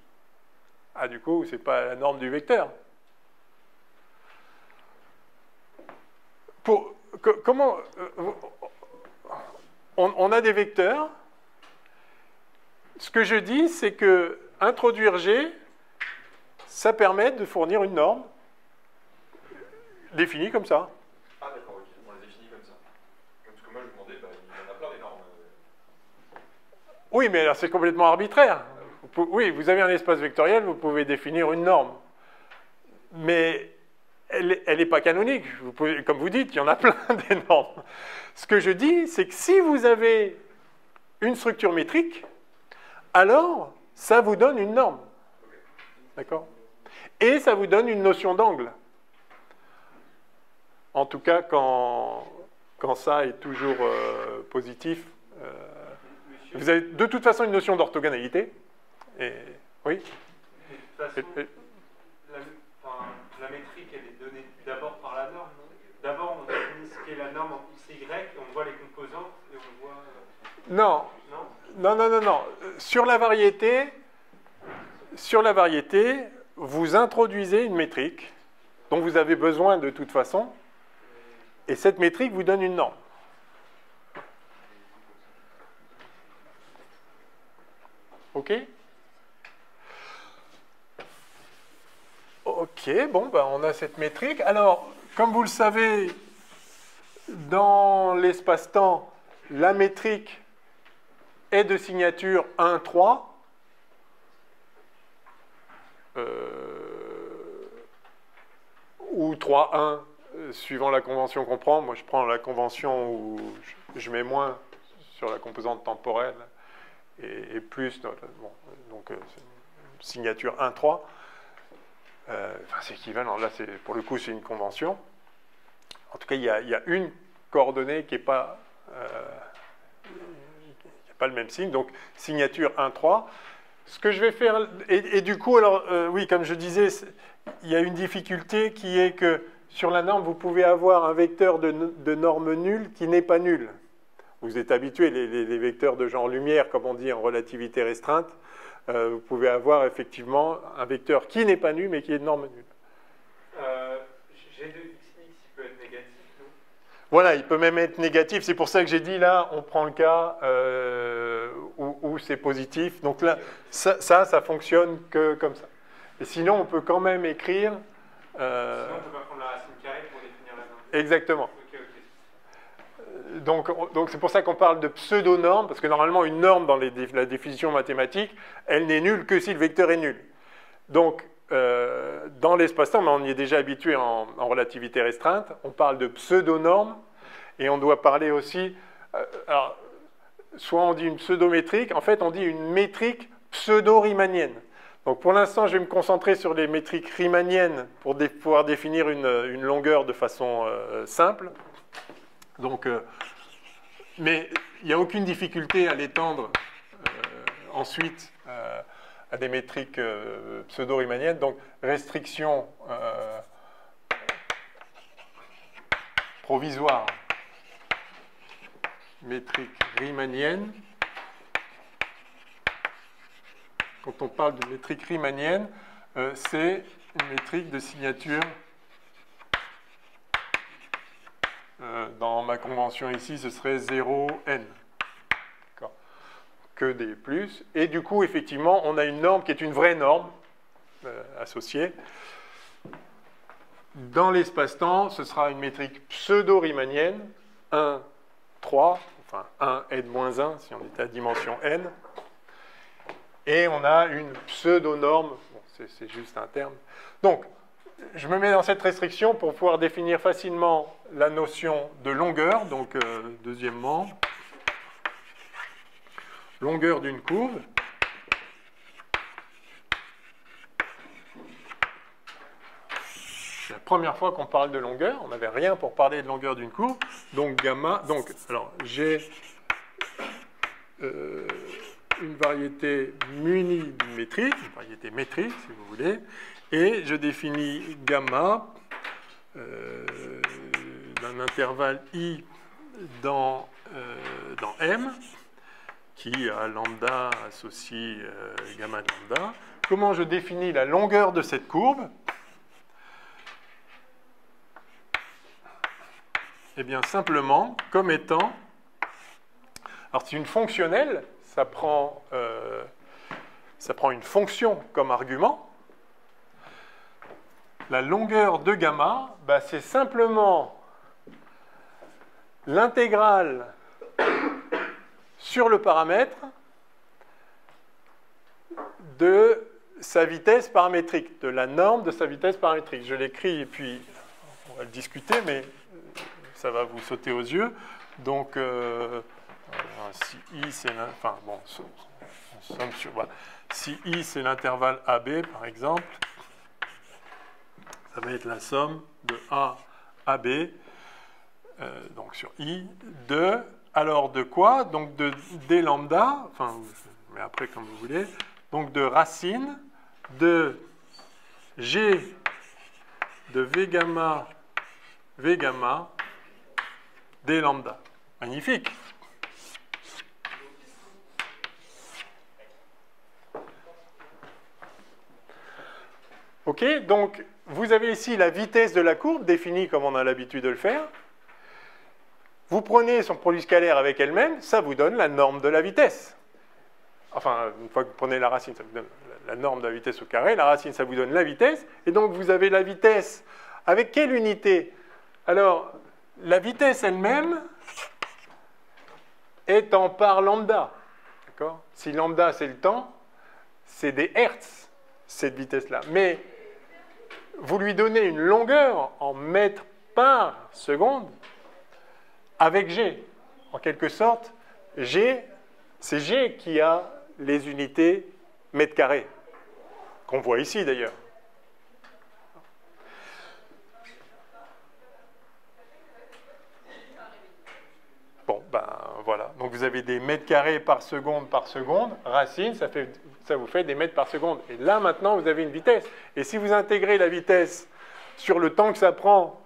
Speaker 1: Ah, du coup, c'est pas la norme du vecteur. Comment... on a des vecteurs. Ce que je dis, c'est que introduire G, ça permet de fournir une norme définie comme ça.
Speaker 3: Ah d'accord, ok, on les définit comme ça. Parce que moi je me demandais, bah, il y en a plein des normes.
Speaker 1: Oui, mais alors c'est complètement arbitraire. Oui, vous avez un espace vectoriel, vous pouvez définir une norme. Mais elle n'est pas canonique. Comme vous dites, il y en a plein des normes. Ce que je dis, c'est que si vous avez une structure métrique, alors ça vous donne une norme. D'accord? Et ça vous donne une notion d'angle. En tout cas, quand ça est toujours positif. Vous avez de toute façon une notion d'orthogonalité. Et, oui.
Speaker 2: Mais de toute façon, la métrique, elle est donnée d'abord par la norme. D'abord, on définit ce qu'est la norme en x et y, et on voit les composantes, et on voit...
Speaker 1: Non. Non. Sur la variété, vous introduisez une métrique dont vous avez besoin de toute façon, et cette métrique vous donne une norme. OK? OK, bon, ben, on a cette métrique. Alors, comme vous le savez, dans l'espace-temps, la métrique est de signature 1, 3. Ou 3, 1, suivant la convention qu'on prend. Moi, je prends la convention où je mets moins sur la composante temporelle et plus. Bon, donc, signature 1, 3. Enfin, c'est équivalent. Là, pour le coup, c'est une convention. En tout cas, il y a une coordonnée qui n'est pas... pas le même signe, donc signature 1, 3. Ce que je vais faire, et du coup, alors, oui, comme je disais, il y a une difficulté qui est que sur la norme, vous pouvez avoir un vecteur de norme nulle qui n'est pas nul. Vous êtes habitué, les vecteurs de genre lumière, comme on dit en relativité restreinte, vous pouvez avoir effectivement un vecteur qui n'est pas nul, mais qui est de norme nulle.
Speaker 2: G de xx, il peut être négatif, non?
Speaker 1: Voilà, il peut même être négatif. C'est pour ça que j'ai dit là, on prend le cas où c'est positif. Donc là, ça fonctionne que comme ça. Et sinon, on peut quand même écrire...
Speaker 2: Sinon, on ne peut pas prendre la racine carrée pour définir la norme.
Speaker 1: Exactement.
Speaker 2: Ok.
Speaker 1: Donc c'est pour ça qu'on parle de pseudo-norme, parce que normalement, une norme dans la définition mathématique, elle n'est nulle que si le vecteur est nul. Donc, dans l'espace-temps, mais on y est déjà habitué en relativité restreinte, on parle de pseudo-norme, et on doit parler aussi... alors, soit on dit une pseudométrique, en fait, on dit une métrique pseudo-riemannienne. Donc, pour l'instant, je vais me concentrer sur les métriques riemanniennes pour pouvoir définir une longueur de façon simple. Donc, mais il n'y a aucune difficulté à l'étendre ensuite à des métriques pseudo-riemanniennes. Donc, restriction provisoire, métrique riemannienne. Quand on parle de métrique riemannienne, c'est une métrique de signature. Dans ma convention ici, ce serait 0n. Que des plus. Et du coup, effectivement, on a une norme qui est une vraie norme associée. Dans l'espace-temps, ce sera une métrique pseudo-riemannienne, 1, 3. enfin 1 n-1 si on était à dimension n. Et on a une pseudo-norme, bon, c'est juste un terme. Donc, je me mets dans cette restriction pour pouvoir définir facilement la notion de longueur. Donc, deuxièmement, longueur d'une courbe. C'est la première fois qu'on parle de longueur. On n'avait rien pour parler de longueur d'une courbe. Donc, gamma. Donc, alors, j'ai une variété munie d'une métrique, une variété métrique, si vous voulez. Et je définis gamma d'un intervalle i dans M, qui a lambda associe gamma de lambda. Comment je définis la longueur de cette courbe? Eh bien, simplement, comme étant... Alors, c'est une fonctionnelle, ça prend une fonction comme argument. La longueur de gamma, bah, c'est simplement l'intégrale sur le paramètre de sa vitesse paramétrique, de la norme de sa vitesse paramétrique. Je l'écris et puis on va le discuter, mais ça va vous sauter aux yeux. Donc, si I c'est enfin bon, on somme sur voilà. Si I c'est l'intervalle AB par exemple, ça va être la somme de A à B, donc sur I, de, alors de quoi? Donc de D lambda, enfin, mais après comme vous voulez, donc de racine de G de V gamma D lambda. Magnifique! OK, donc vous avez ici la vitesse de la courbe définie comme on a l'habitude de le faire. Vous prenez son produit scalaire avec elle-même, ça vous donne la norme de la vitesse. Enfin, une fois que vous prenez la racine, ça vous donne la norme de la vitesse au carré. La racine, ça vous donne la vitesse. Et donc, vous avez la vitesse avec quelle unité? Alors, la vitesse elle-même est en part lambda. D'accord? Si lambda, c'est le temps, c'est des hertz, cette vitesse-là. Mais vous lui donnez une longueur en mètres par seconde avec G. En quelque sorte, G, c'est G qui a les unités mètres carrés, qu'on voit ici d'ailleurs. Bon, ben voilà. Donc vous avez des mètres carrés par seconde, racine, ça vous fait des mètres par seconde. Et là, maintenant, vous avez une vitesse. Et si vous intégrez la vitesse sur le temps que ça prend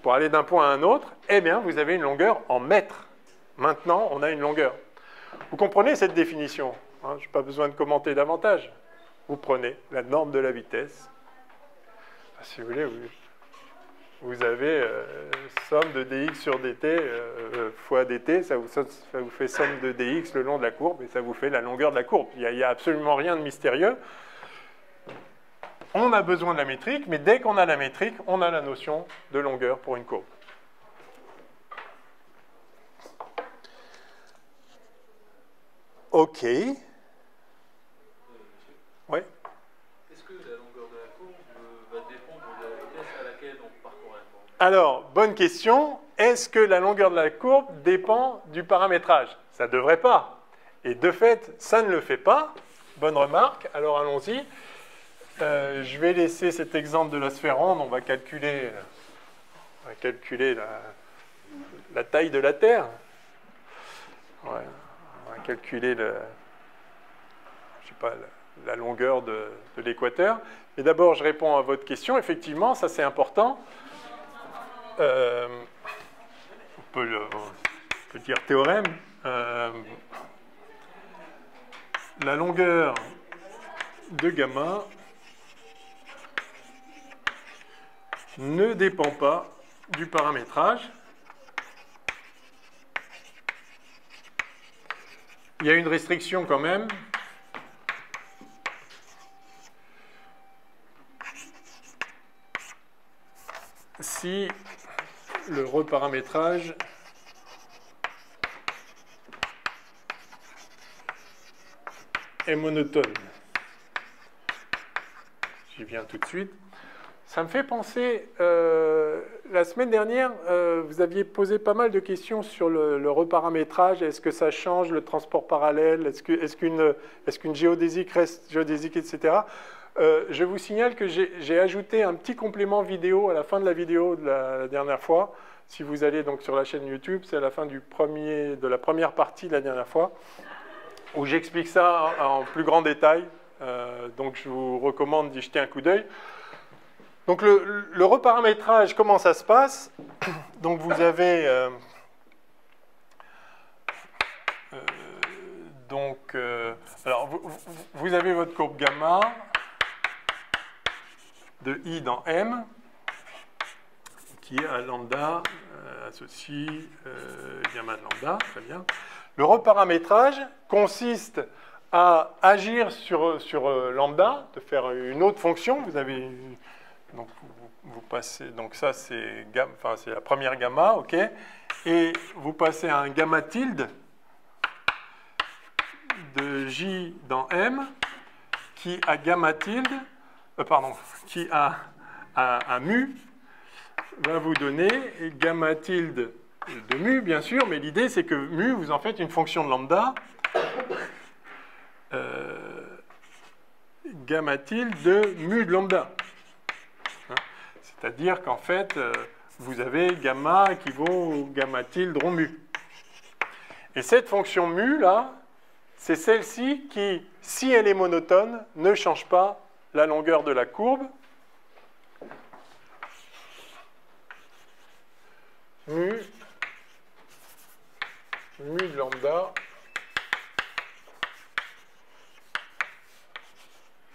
Speaker 1: pour aller d'un point à un autre, eh bien, vous avez une longueur en mètres. Maintenant, on a une longueur. Vous comprenez cette définition, hein? Je n'ai pas besoin de commenter davantage. Vous prenez la norme de la vitesse. Si vous voulez, vous avez somme de dx sur dt fois dt, ça vous fait somme de dx le long de la courbe, et ça vous fait la longueur de la courbe. Il n'y a absolument rien de mystérieux. On a besoin de la métrique, mais dès qu'on a la métrique, on a la notion de longueur pour une courbe. OK. Oui.
Speaker 5: Est-ce que la longueur de la courbe va dépendre de la vitesse à laquelle on parcourt la courbe?
Speaker 1: Alors, bonne question. Est-ce que la longueur de la courbe dépend du paramétrage? Ça ne devrait pas. Et de fait, ça ne le fait pas. Bonne remarque. Alors, allons-y. Je vais laisser cet exemple de la sphère ronde. On va calculer la taille de la Terre. Ouais. On va calculer la longueur de l'équateur. Et d'abord, je réponds à votre question. Effectivement, ça c'est important. On peut dire théorème. La longueur de gamma ne dépend pas du paramétrage. Il y a une restriction quand même. Si le reparamétrage est monotone. J'y viens tout de suite. Ça me fait penser, la semaine dernière, vous aviez posé pas mal de questions sur le reparamétrage. Est-ce que ça change le transport parallèle? Est-ce qu'une géodésique reste géodésique, etc. Je vous signale que j'ai ajouté un petit complément vidéo à la fin de la vidéo de la dernière fois. Si vous allez donc sur la chaîne YouTube, c'est à la fin de la première partie de la dernière fois, où j'explique ça en plus grand détail. Donc je vous recommande d'y jeter un coup d'œil. Donc le reparamétrage, comment ça se passe? Donc vous avez alors vous avez votre courbe gamma de I dans M qui est à lambda associé gamma de lambda, très bien. Le reparamétrage consiste à agir sur lambda, de faire une autre fonction. Vous avez donc vous passez, donc ça c'est la première gamma, ok, et vous passez à un gamma tilde de J dans M qui a gamma tilde, qui a un mu, va vous donner gamma tilde de mu, bien sûr, mais l'idée c'est que mu, vous en faites une fonction de lambda, gamma tilde de mu de lambda. C'est-à-dire qu'en fait, vous avez gamma équivaut gamma tilde rond mu. Et cette fonction mu, là, c'est celle-ci qui, si elle est monotone, ne change pas la longueur de la courbe. Mu de lambda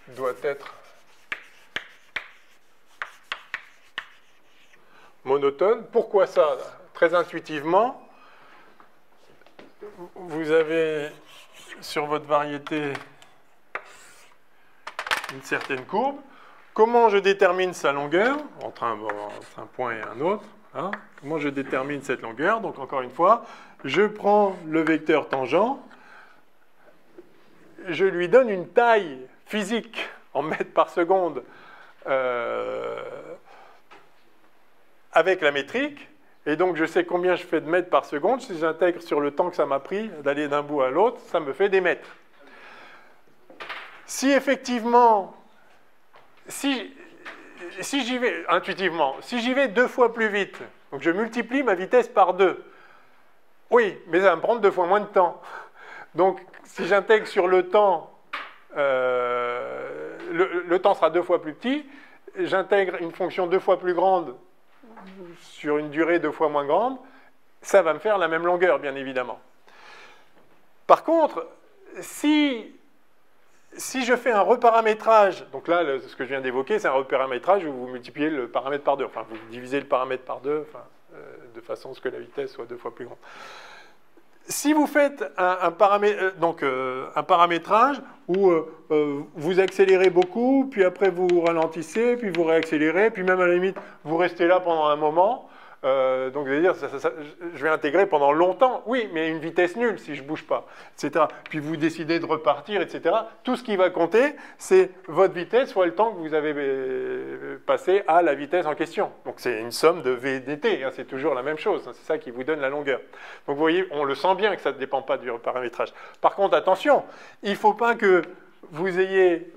Speaker 1: doit être monotone. Pourquoi ça? Très intuitivement, vous avez sur votre variété une certaine courbe. Comment je détermine sa longueur entre un point et un autre, hein? Comment je détermine cette longueur? Donc encore une fois, je prends le vecteur tangent, je lui donne une taille physique en mètres par seconde avec la métrique, et donc je sais combien je fais de mètres par seconde. Si j'intègre sur le temps que ça m'a pris d'aller d'un bout à l'autre, ça me fait des mètres. Si effectivement, si j'y vais intuitivement, si j'y vais 2 fois plus vite, donc je multiplie ma vitesse par 2, oui, mais ça va me prendre 2 fois moins de temps. Donc si j'intègre sur le temps, le temps sera 2 fois plus petit, j'intègre une fonction 2 fois plus grande sur une durée 2 fois moins grande, ça va me faire la même longueur, bien évidemment. Par contre, si je fais un reparamétrage, donc là, ce que je viens d'évoquer, c'est un reparamétrage où vous multipliez le paramètre par 2, enfin, vous divisez le paramètre par 2, de façon à ce que la vitesse soit 2 fois plus grande. Si vous faites un paramétrage où vous accélérez beaucoup, puis après vous ralentissez, puis vous réaccélérez, puis même à la limite, vous restez là pendant un moment, donc je vais dire, je vais intégrer pendant longtemps, oui, mais à une vitesse nulle si je ne bouge pas, etc. Puis vous décidez de repartir, etc. Tout ce qui va compter, c'est votre vitesse fois le temps que vous avez passé à la vitesse en question. Donc c'est une somme de V dt, hein, c'est toujours la même chose, hein, c'est ça qui vous donne la longueur. Donc vous voyez, on le sent bien que ça ne dépend pas du paramétrage. Par contre, attention, il ne faut pas que vous ayez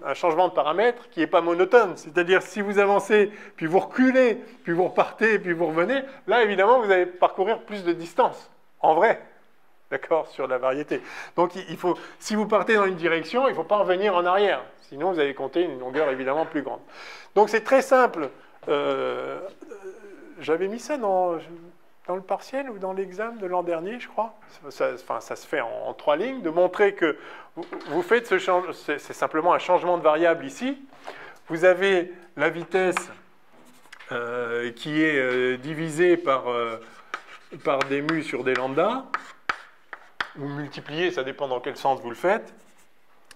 Speaker 1: un changement de paramètre qui n'est pas monotone. C'est-à-dire, si vous avancez, puis vous reculez, puis vous repartez, puis vous revenez, là, évidemment, vous allez parcourir plus de distance, en vrai, d'accord, sur la variété. Donc, si vous partez dans une direction, il ne faut pas revenir en arrière. Sinon, vous allez compter une longueur, évidemment, plus grande. Donc, c'est très simple. J'avais mis ça dans le partiel ou dans l'examen de l'an dernier, je crois. Ça se fait en 3 lignes, de montrer que vous faites ce changement, c'est simplement un changement de variable ici. Vous avez la vitesse qui est divisée par des mu sur des lambda. Vous multipliez, ça dépend dans quel sens vous le faites.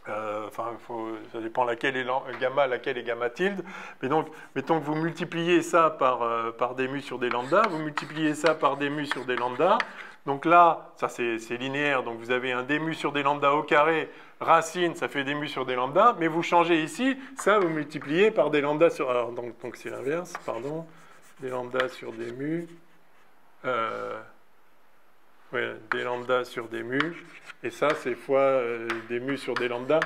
Speaker 1: Ça dépend laquelle est gamma, laquelle est gamma tilde. Mais donc, mettons que vous multipliez ça par des mu sur des lambda, vous multipliez ça par des mu sur des lambda, Donc là, ça c'est linéaire, donc vous avez un d mu sur d lambda au carré, racine, ça fait d mu sur d lambda, mais vous changez ici, ça vous multipliez par d lambda sur... Alors, donc c'est l'inverse, pardon, d lambda sur d mu, ouais, d lambda sur d mu, et ça c'est fois d mu sur d lambda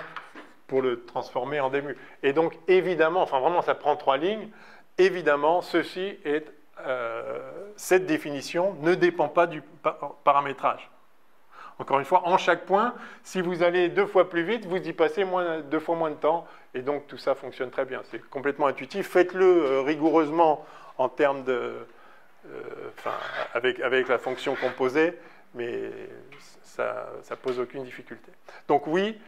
Speaker 1: pour le transformer en d mu. Et donc évidemment, enfin vraiment ça prend 3 lignes, évidemment ceci est... cette définition ne dépend pas du paramétrage. Encore une fois, en chaque point, si vous allez 2 fois plus vite, vous y passez 2 fois moins de temps, et donc tout ça fonctionne très bien. C'est complètement intuitif. Faites-le rigoureusement en termes de... avec la fonction composée, mais ça pose aucune difficulté. Donc oui,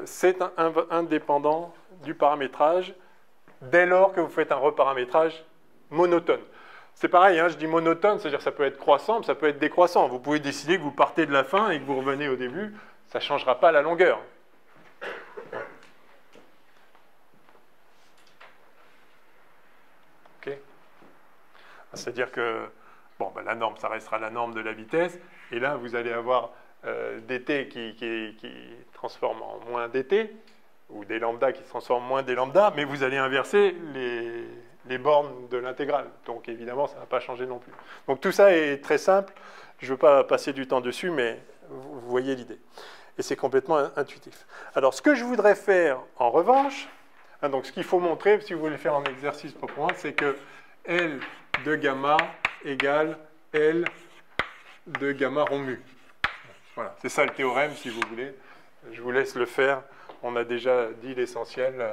Speaker 1: c'est indépendant du paramétrage dès lors que vous faites un reparamétrage monotone. C'est pareil, hein, je dis monotone, c'est-à-dire que ça peut être croissant, mais ça peut être décroissant. Vous pouvez décider que vous partez de la fin et que vous revenez au début, ça ne changera pas la longueur. Okay. C'est-à-dire que bon, ben, la norme, ça restera la norme de la vitesse, et là, vous allez avoir dt qui transforme en moins dt, ou des lambda qui se transforment en moins des lambda, mais vous allez inverser les bornes de l'intégrale. Donc évidemment, ça ne va pas changer non plus. Donc tout ça est très simple. Je ne veux pas passer du temps dessus, mais vous voyez l'idée. Et c'est complètement intuitif. Alors ce que je voudrais faire en revanche, hein, donc ce qu'il faut montrer, si vous voulez le faire en exercice proprement, c'est que L de gamma égale L de gamma rond mu. Voilà, c'est ça le théorème, si vous voulez. Je vous laisse le faire. On a déjà dit l'essentiel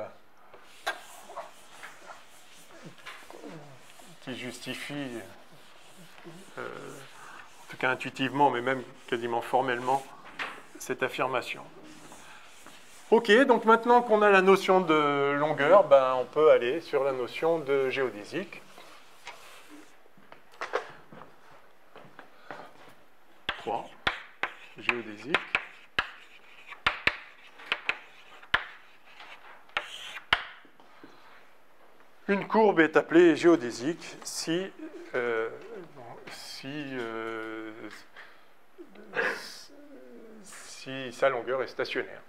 Speaker 1: qui justifie, en tout cas intuitivement, mais même quasiment formellement, cette affirmation. Ok, donc maintenant qu'on a la notion de longueur, ben, on peut aller sur la notion de géodésique. Géodésique. Une courbe est appelée géodésique si sa longueur est stationnaire.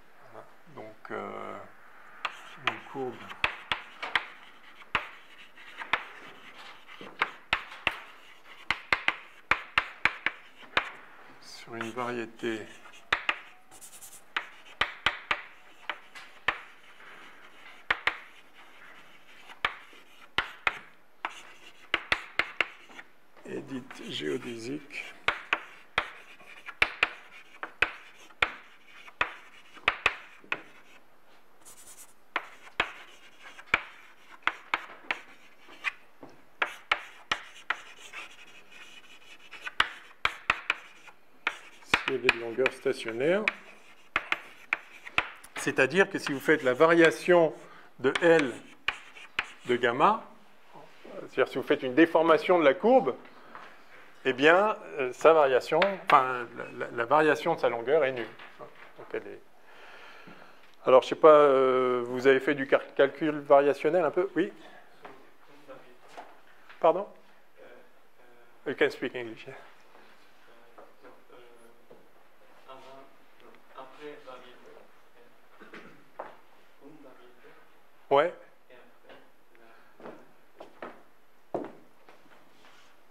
Speaker 1: Donc, une courbe sur une variété est dite géodésique. Si elle est de longueur stationnaire, c'est-à-dire que si vous faites la variation de L de gamma, c'est-à-dire si vous faites une déformation de la courbe, eh bien, sa variation, enfin, la variation de sa longueur est nulle. Donc, elle est... Alors, je ne sais pas, vous avez fait du calcul variationnel un peu? Oui? Pardon? You can speak English. Yeah. Ouais.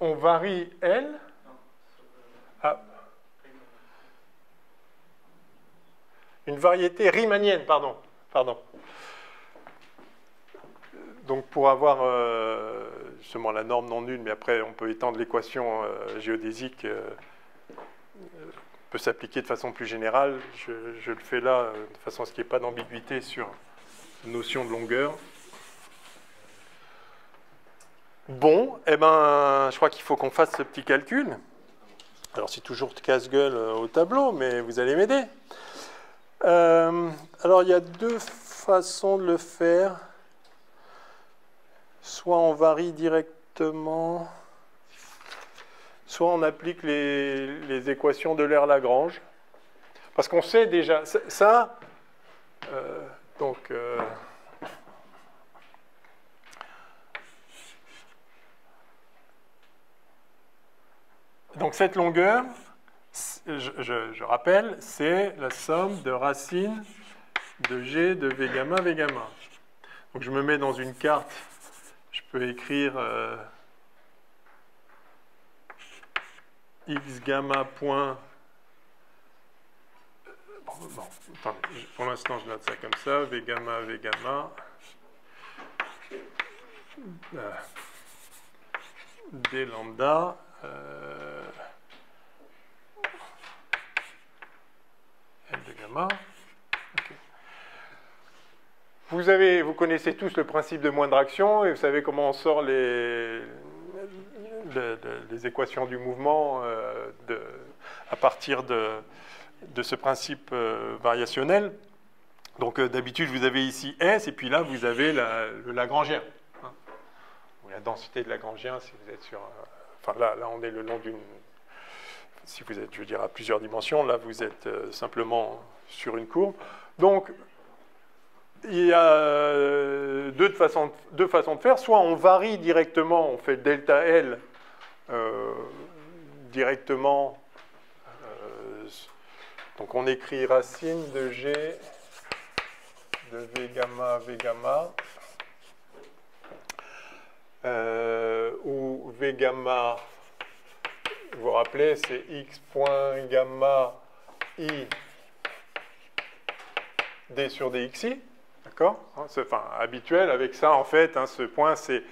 Speaker 1: On varie L. Ah. Une variété riemannienne, pardon. Donc pour avoir justement la norme non nulle, mais après on peut étendre l'équation géodésique, peut s'appliquer de façon plus générale. Je le fais là de façon à ce qu'il n'y ait pas d'ambiguïté sur la notion de longueur. Bon, eh ben, je crois qu'il faut qu'on fasse ce petit calcul. Alors, c'est toujours casse-gueule au tableau, mais vous allez m'aider. Alors, il y a 2 façons de le faire. Soit on varie directement, soit on applique les équations de l'Euler-Lagrange. Parce qu'on sait déjà, ça, donc cette longueur, je rappelle, c'est la somme de racine de G de V gamma, V gamma. Donc je me mets dans une carte, je peux écrire X gamma point. Bon, attendez, pour l'instant je note ça comme ça, V gamma, V gamma. D lambda. L de gamma. Okay. Vous connaissez tous le principe de moindre action et vous savez comment on sort les équations du mouvement à partir de ce principe variationnel. Donc d'habitude, vous avez ici S et puis là, vous avez le Lagrangien. Hein, ou la densité de Lagrangien si vous êtes sur... enfin là, on est le long d'une... Si vous êtes, je veux dire, à plusieurs dimensions, là, vous êtes simplement sur une courbe. Donc, il y a deux façons de faire. Soit on varie directement, on fait delta L directement. Donc, on écrit racine de G de V gamma, où V gamma... Vous vous rappelez, c'est x point gamma i d sur dxi, d'accord? C'est enfin, habituel avec ça, en fait, hein, ce point, c'est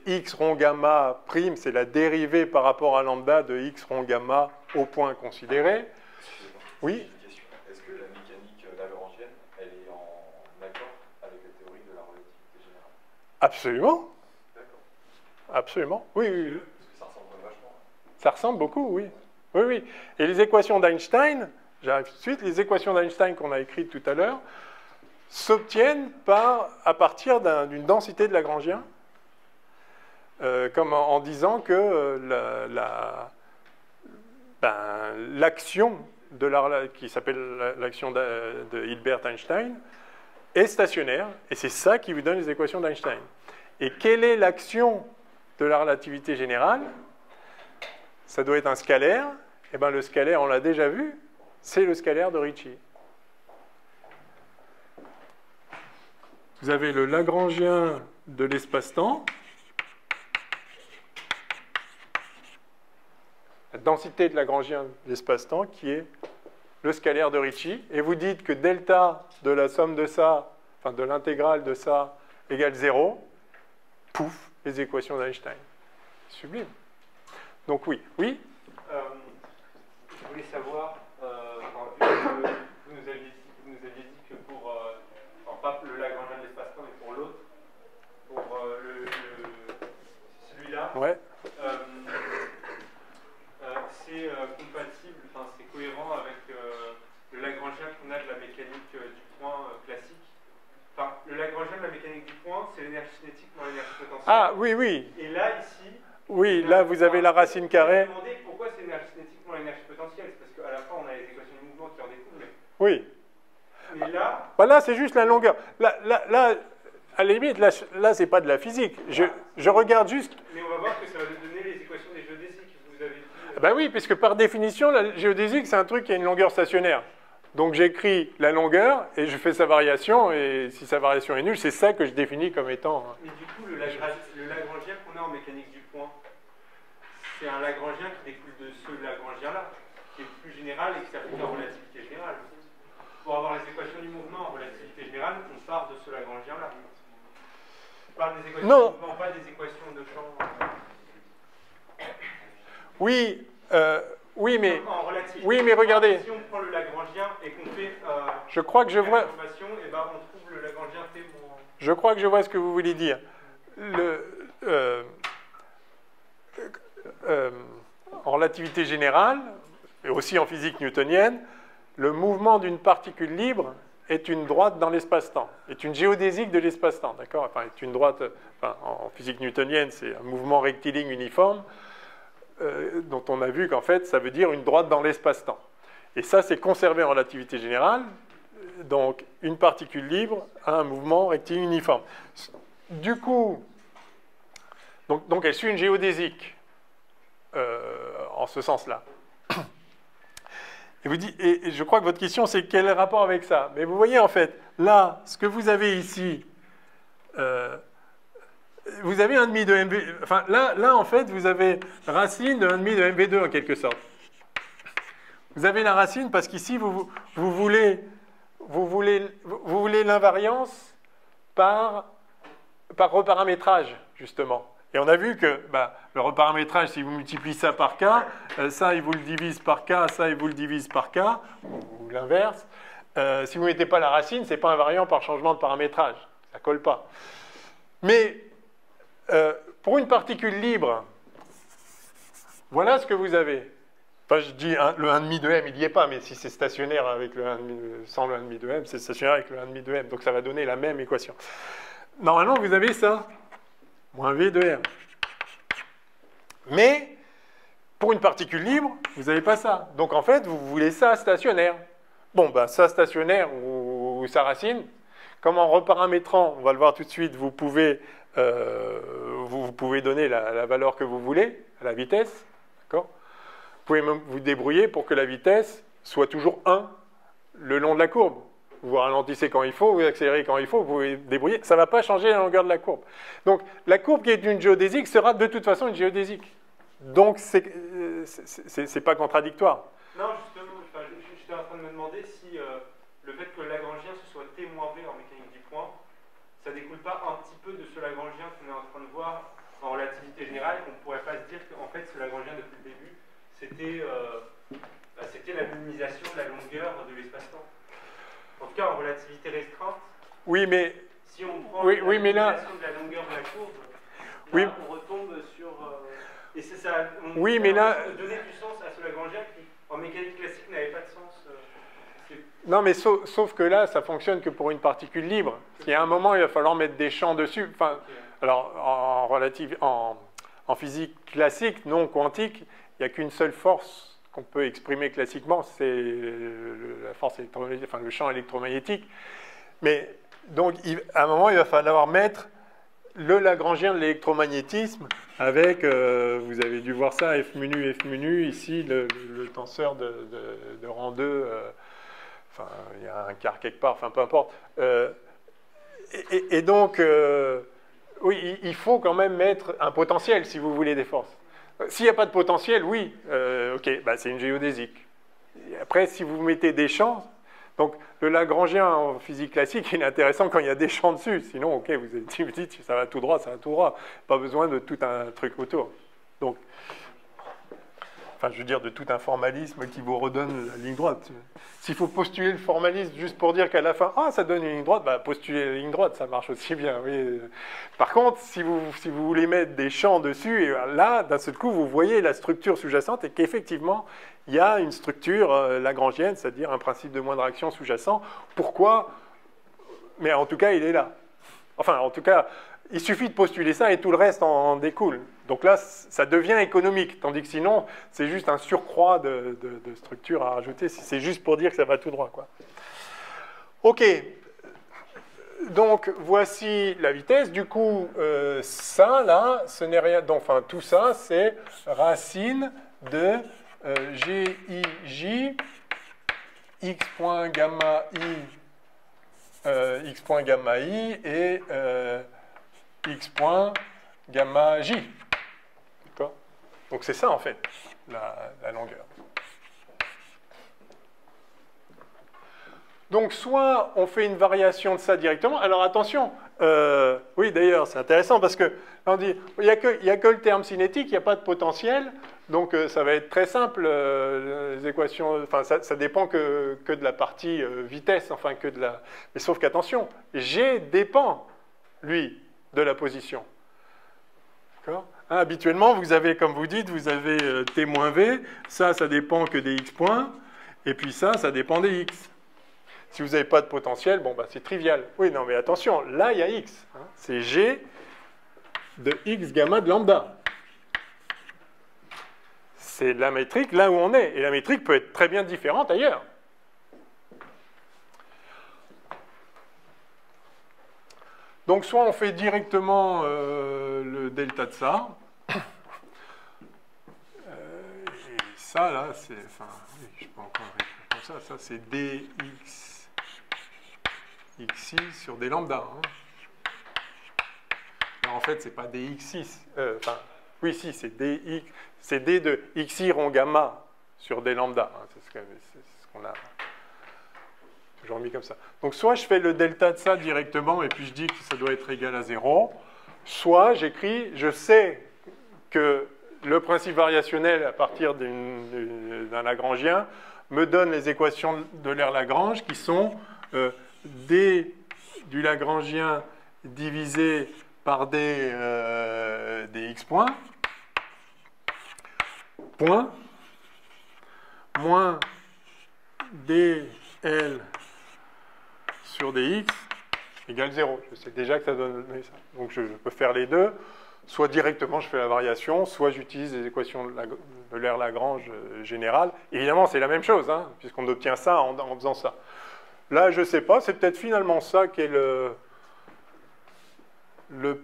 Speaker 1: x rond gamma prime, c'est la dérivée par rapport à lambda de x rond gamma au point considéré. Oui?
Speaker 3: Est-ce que la mécanique lagrangienne, elle est en accord avec la théorie de la relativité générale?
Speaker 1: Absolument.
Speaker 3: D'accord.
Speaker 1: Absolument. Oui, oui, oui.
Speaker 3: Parce que ça ressemble vachement.
Speaker 1: Ça ressemble beaucoup, oui. Oui, oui. Et les équations d'Einstein, j'arrive tout de suite, les équations d'Einstein qu'on a écrites tout à l'heure, s'obtiennent à partir d'une densité de Lagrangien, comme en disant que l'action qui s'appelle l'action de Hilbert-Einstein est stationnaire, et c'est ça qui vous donne les équations d'Einstein. Et quelle est l'action de la relativité générale? Ça doit être un scalaire. Et bien, le scalaire, on l'a déjà vu, c'est le scalaire de Ricci. Vous avez le Lagrangien de l'espace-temps. La densité de Lagrangien de l'espace-temps qui est le scalaire de Ricci. Et vous dites que delta de la somme de ça, enfin de l'intégrale de ça, égale 0. Pouf, les équations d'Einstein. Sublime. Donc oui. Oui.
Speaker 2: Je voulais savoir, vu que vous nous aviez dit que pour, pas le Lagrangien de l'espace-temps, mais pour l'autre, pour celui-là,
Speaker 1: ouais.
Speaker 2: C'est compatible, enfin c'est cohérent avec le Lagrangien qu'on a de la mécanique du point classique. Enfin, le Lagrangien de la mécanique du point, c'est l'énergie cinétique moins l'énergie potentielle.
Speaker 1: Ah oui, oui.
Speaker 2: Et là, ici...
Speaker 1: Oui, là, vous avez la racine carrée.
Speaker 2: Je me demandais pourquoi c'est l'énergie cinétique moins l'énergie potentielle. C'est parce qu'à la fin, on a les équations du mouvement qui en découlent.
Speaker 1: Oui.
Speaker 2: Mais là...
Speaker 1: Là, c'est juste la longueur. Là, à la limite, là c'est pas de la physique. Je regarde juste...
Speaker 2: Mais on va voir que ça va nous donner les équations des géodésiques que vous avez dit.
Speaker 1: Ben oui, puisque par définition, la géodésique, c'est un truc qui a une longueur stationnaire. Donc j'écris la longueur et je fais sa variation, et si sa variation est nulle, c'est ça que je définis comme étant...
Speaker 2: Mais du coup, le Lagrangien qu'on a en mécanique du point, c'est un Lagrangien qui découle de ce Lagrangien-là, qui est plus général et qui s'applique en relativité générale. Pour avoir les équations du mouvement en relativité générale, on part de ce Lagrangien-là. On parle des équations du mouvement, pas des équations de champ.
Speaker 1: Oui, oui, mais...
Speaker 2: En relativité,
Speaker 1: oui, mais regardez.
Speaker 2: Si on prend le Lagrangien et qu'on fait...
Speaker 1: je crois que je vois...
Speaker 2: Et ben on trouve le Lagrangien T moins...
Speaker 1: Je crois que je vois ce que vous voulez dire. En relativité générale, et aussi en physique newtonienne, le mouvement d'une particule libre est une droite dans l'espace-temps, est une géodésique de l'espace-temps, d'accord? Enfin, est une droite, enfin, en physique newtonienne, c'est un mouvement rectiligne uniforme, dont on a vu qu'en fait, ça veut dire une droite dans l'espace-temps. Et ça, c'est conservé en relativité générale, donc une particule libre a un mouvement rectiligne uniforme. Du coup, Donc elle suit une géodésique, en ce sens-là. Et je crois que votre question, c'est quel est le rapport avec ça? Mais vous voyez, en fait, là, ce que vous avez ici, vous avez 1,5 de MV... Enfin, là, en fait, vous avez racine de 1,5 de MV2, en quelque sorte. Vous avez la racine parce qu'ici, vous voulez l'invariance par reparamétrage, justement. Et on a vu que le reparamétrage, si vous multipliez ça par k, ça, il vous le divise par k, ça, il vous le divise par k, ou l'inverse. Si vous ne mettez pas la racine, ce n'est pas invariant par changement de paramétrage. Ça ne colle pas. Mais pour une particule libre, voilà ce que vous avez. Enfin, je dis le 1,5 de m, il n'y est pas, mais si c'est stationnaire avec sans le 1,5 de m, c'est stationnaire avec le 1,5 de m. Donc ça va donner la même équation. Normalement, vous avez ça. Moins V de R. Mais, pour une particule libre, vous n'avez pas ça. Donc, en fait, vous voulez ça stationnaire. Bon, ça stationnaire ou sa racine, comme en reparamétrant, on va le voir tout de suite, vous pouvez donner la valeur que vous voulez, à la vitesse. D'accord ? Vous pouvez même vous débrouiller pour que la vitesse soit toujours 1 le long de la courbe. Vous ralentissez quand il faut, vous accélérez quand il faut, vous pouvez débrouiller. Ça ne va pas changer la longueur de la courbe. Donc, la courbe qui est une géodésique sera de toute façon une géodésique. Donc, c'est pas contradictoire.
Speaker 2: Non, justement, j'étais en train de me demander si le fait que le Lagrangien ce soit T-V en mécanique du point, ça ne découle pas un petit peu de ce Lagrangien qu'on est en train de voir en relativité générale, qu'on ne pourrait pas se dire qu'en fait, ce Lagrangien, depuis le début, c'était la minimisation de la longueur de l'espace-temps. En tout cas, en relativité restreinte,
Speaker 1: oui, mais,
Speaker 2: si on prend
Speaker 1: la
Speaker 2: minimisation de la longueur de la courbe, là,
Speaker 1: oui,
Speaker 2: on retombe sur... et c'est ça,
Speaker 1: oui, mais là...
Speaker 2: donner du sens à ce Lagrangien qui, en mécanique classique, n'avait pas de sens.
Speaker 1: Non, mais sauf que là, ça fonctionne que pour une particule libre. Il y a un moment, il va falloir mettre des champs dessus. Enfin, alors, en physique classique, non quantique, il n'y a qu'une seule force qu'on peut exprimer classiquement, c'est la force électromagnétique, enfin le champ électromagnétique. Mais donc, à un moment, il va falloir mettre le Lagrangien de l'électromagnétisme avec, vous avez dû voir ça, F menu, ici, le tenseur de rang 2, enfin, il y a un quart quelque part, enfin, peu importe. Et donc, oui, il faut quand même mettre un potentiel si vous voulez des forces. S'il n'y a pas de potentiel, oui, ok, c'est une géodésique. Et après, si vous mettez des champs, donc le Lagrangien en physique classique, il est intéressant quand il y a des champs dessus. Sinon, ok, vous dites, ça va tout droit, ça va tout droit. Pas besoin de tout un truc autour. Donc, enfin, je veux dire, de tout un formalisme qui vous redonne la ligne droite. S'il faut postuler le formalisme juste pour dire qu'à la fin, ça donne une ligne droite, postulez la ligne droite, ça marche aussi bien. Oui. Par contre, si vous voulez mettre des champs dessus, et là, d'un seul coup, vous voyez la structure sous-jacente et qu'effectivement, il y a une structure lagrangienne, c'est-à-dire un principe de moindre action sous-jacent. Pourquoi? Mais en tout cas, il est là. Enfin, en tout cas, il suffit de postuler ça et tout le reste en découle. Donc là, ça devient économique, tandis que sinon, c'est juste un surcroît de structure à rajouter. C'est juste pour dire que ça va tout droit, quoi. OK. Donc, voici la vitesse. Du coup, ça, là, ce n'est rien. Donc, enfin, tout ça, c'est racine de GIJ x point gamma I et x point gamma J. D'accord ? Donc c'est ça en fait, la longueur. Donc soit on fait une variation de ça directement. Alors attention, oui d'ailleurs c'est intéressant parce que on dit il n'y a que le terme cinétique, il n'y a pas de potentiel. Donc ça va être très simple, les équations, enfin ça dépend que de la partie vitesse, enfin que de la... Mais sauf qu'attention, G dépend, lui, de la position. D'accord ? Habituellement, vous avez, comme vous dites, vous avez T-V, ça dépend que des X points, et puis ça dépend des X. Si vous n'avez pas de potentiel, bon, c'est trivial. Oui, non, mais attention, là, il y a X. Hein, c'est G de X gamma de lambda. C'est la métrique là où on est. Et la métrique peut être très bien différente ailleurs. Donc soit on fait directement le delta de ça. Et ça, là, c'est... Enfin, oui, je peux encore écrire comme ça. Ça, c'est dx xi sur des lambda. Hein. Alors, en fait, c'est pas dx6. Enfin, oui, si, c'est dx... C'est d de xi rond gamma sur des lambda. Hein. C'est ce qu'on a toujours mis comme ça. Donc, soit je fais le delta de ça directement et puis je dis que ça doit être égal à 0, soit j'écris, je sais que le principe variationnel à partir d'un Lagrangien me donne les équations de l'aire Lagrange qui sont d du Lagrangien divisé par d dx point, moins dl sur dx égale 0. Je sais déjà que ça donne ça. Donc je peux faire les deux. Soit directement je fais la variation, soit j'utilise les équations de l'aire Lagrange générale. Évidemment, c'est la même chose, hein, puisqu'on obtient ça en faisant ça. Là, je ne sais pas, c'est peut-être finalement ça qui est le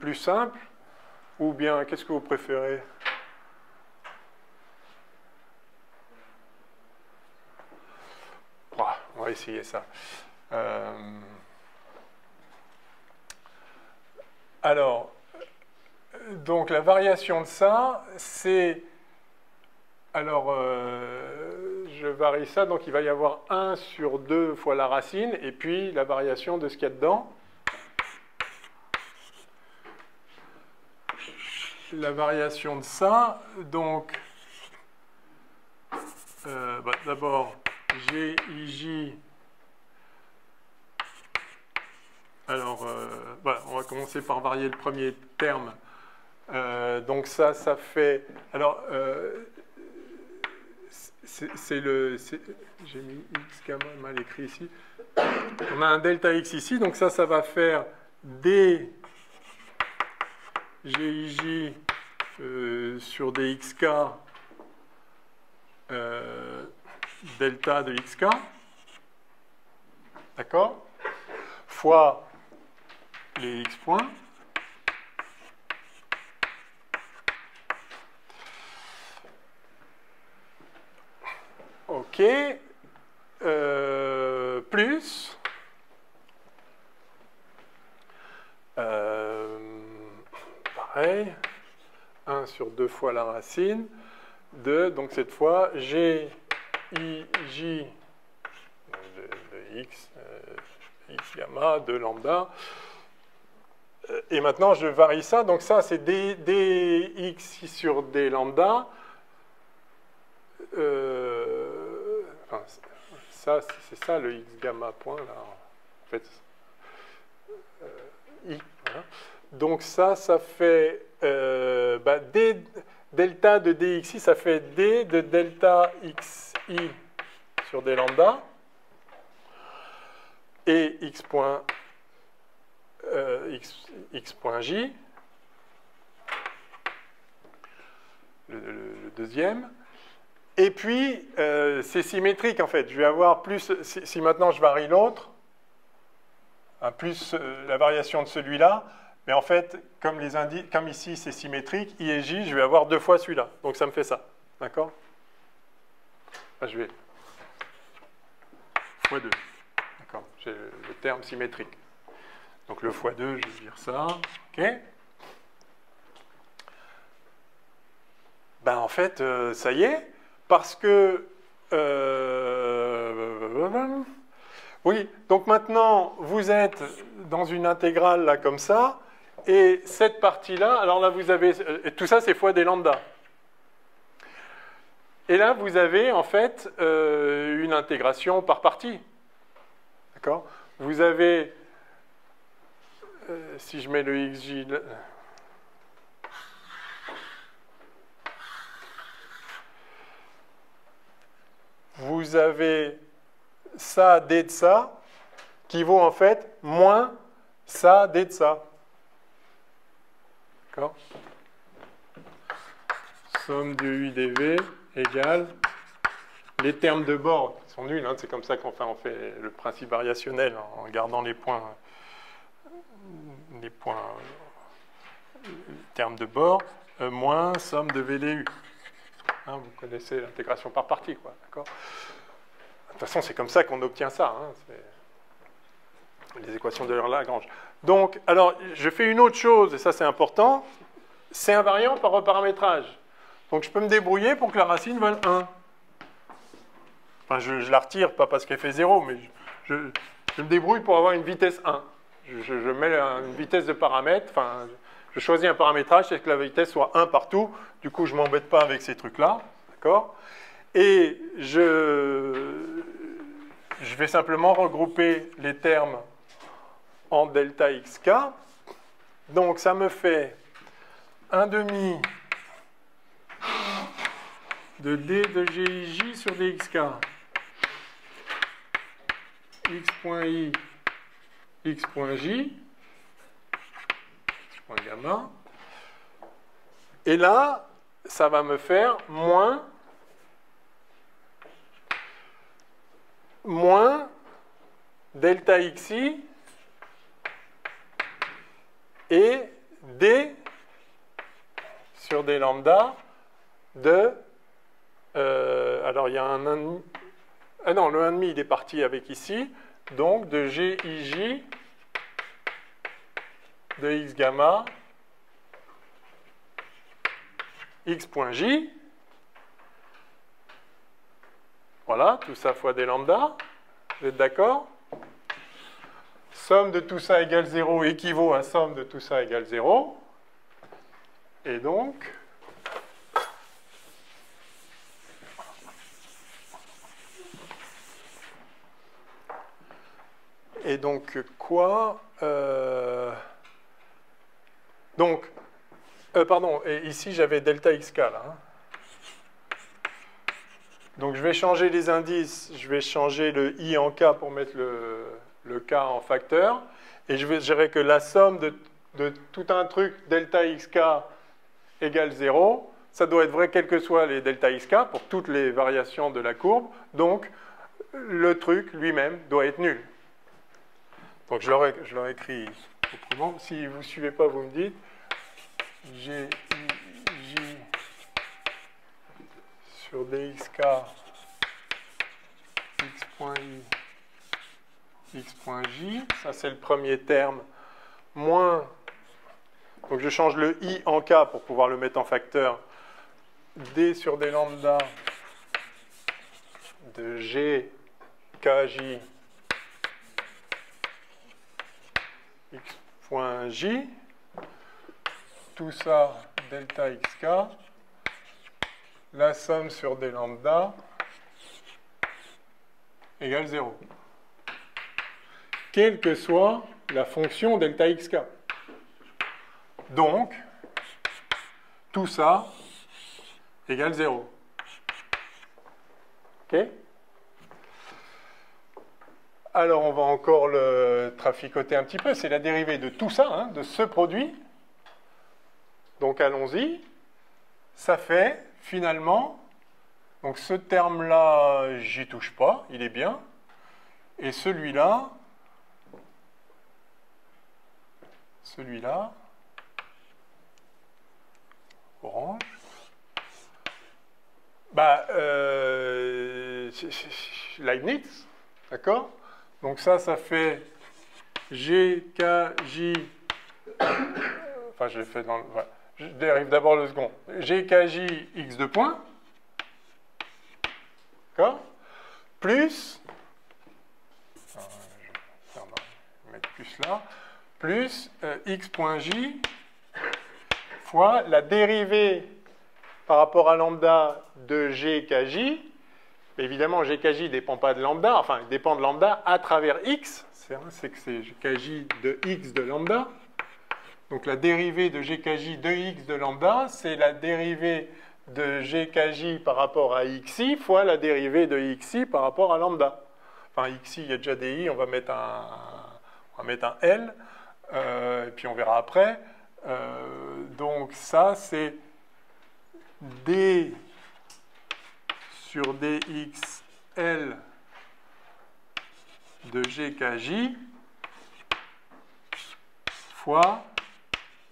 Speaker 1: plus simple. Ou bien, qu'est-ce que vous préférez ? On va essayer ça. Alors, donc la variation de ça, c'est... Alors, je varie ça, donc il va y avoir 1 sur 2 fois la racine, et puis la variation de ce qu'il y a dedans. La variation de ça, donc, d'abord, GIJ, alors, voilà, on va commencer par varier le premier terme. Donc ça fait, alors, j'ai mis x gamma mal écrit ici. On a un delta x ici, donc ça va faire d GIJ sur dxk delta de xk, d'accord, fois les x points, ok, plus pareil, 1 sur 2 fois la racine de, donc cette fois, GIJ de x, x gamma, de lambda. Et maintenant, je varie ça. Donc ça, c'est dx sur d lambda. Enfin, ça, c'est ça le x gamma point, là. En fait, i. Voilà. Donc ça fait d delta de dxi, ça fait d de delta xi sur d lambda. Et x point j, le deuxième. Et puis, c'est symétrique en fait. Je vais avoir plus, si maintenant je varie l'autre, plus la variation de celui-là, mais en fait, comme ici c'est symétrique, i et j, je vais avoir 2 fois celui-là. Donc ça me fait ça. D'accord ? Je vais fois 2. D'accord ? J'ai le terme symétrique. Donc le fois 2, je vais dire ça. OK ? Ben en fait, ça y est, parce que... oui, donc maintenant, vous êtes dans une intégrale là comme ça, et cette partie-là, alors là vous avez... tout ça c'est fois des lambda. Et là vous avez en fait une intégration par partie. D'accord ? Vous avez... si je mets le xj... vous avez ça d de ça, qui vaut en fait moins ça d de ça. D'accord ? Somme de u dv égale les termes de bord qui sont nuls, hein, c'est comme ça qu'on fait le principe variationnel en gardant les points les points, les termes de bord, moins somme de VDU. Hein, vous connaissez l'intégration par partie, quoi, d'accord? De toute façon, c'est comme ça qu'on obtient ça. Hein, c'est les équations de Lagrange. Donc, alors, je fais une autre chose, et ça c'est important, c'est invariant par reparamétrage. Donc, je peux me débrouiller pour que la racine vale 1. Enfin, je la retire, pas parce qu'elle fait 0, mais je me débrouille pour avoir une vitesse 1. Je mets une vitesse de paramètre, enfin, je choisis un paramétrage, c'est que la vitesse soit 1 partout. Du coup, je ne m'embête pas avec ces trucs-là, d'accord? Et je vais simplement regrouper les termes en delta xk. Donc, ça me fait 1/2 de d de gij sur dxk. x.i, x.j, x. Gamma. Et là, ça va me faire moins delta xi et d sur d lambda de... alors, il y a un 1,5... Ah non, le 1,5, il est parti avec ici. Donc, de gij de x gamma x.j. Voilà, tout ça fois des lambda. Vous êtes d'accord? Somme de tout ça égale 0 équivaut à somme de tout ça égale 0. Et donc... quoi pardon, et ici j'avais delta xk là. Hein. Donc je vais changer les indices, je vais changer le i en k pour mettre le k en facteur, et je dirais que la somme de tout un truc delta xk égale 0, ça doit être vrai quels que soient les delta xk pour toutes les variations de la courbe, donc le truc lui-même doit être nul. Donc je leur écris autrement. Si vous ne suivez pas, vous me dites gij sur dxk x.i x.j, ça c'est le premier terme, moins, donc je change le i en k pour pouvoir le mettre en facteur, d sur d lambda de g kj x.j, tout ça delta xk, la somme sur d lambda égale 0. Quelle que soit la fonction delta xk. Donc, tout ça égale 0. OK? Alors, on va encore le traficoter un petit peu. C'est la dérivée de tout ça, hein, de ce produit. Donc, allons-y. Ça fait, finalement, donc ce terme-là, j'y touche pas, il est bien. Et celui-là, orange, Leibniz, d'accord? Donc ça fait GKJ, enfin je l'ai fait dans le... Voilà. Je dérive d'abord le second. GKJ x de point, d'accord? Plus, je vais mettre plus là, plus x.j fois la dérivée par rapport à lambda de GKJ. Évidemment, GKJ ne dépend pas de lambda, enfin, il dépend de lambda à travers x. C'est que c'est GKJ de x de lambda. Donc la dérivée de GKJ de x de lambda, c'est la dérivée de GKJ par rapport à xi fois la dérivée de xi par rapport à lambda. Enfin, xi, il y a déjà des i, on va mettre un L, et puis on verra après. Donc ça, c'est d sur dxl de GKJ fois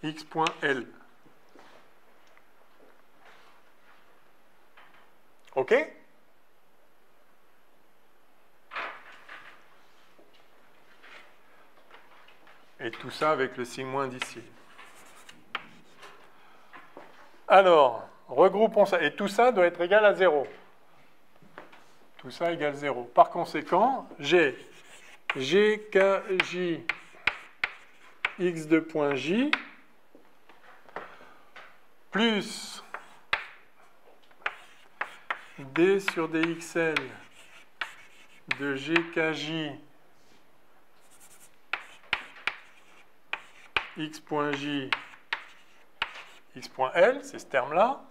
Speaker 1: x.l. OK? Et tout ça avec le signe moins d'ici. Alors, regroupons ça. Et tout ça doit être égal à 0. Tout ça égale 0. Par conséquent, j'ai GKJ x de point J plus D sur dxl de GKJ x.j x.l, c'est ce terme-là,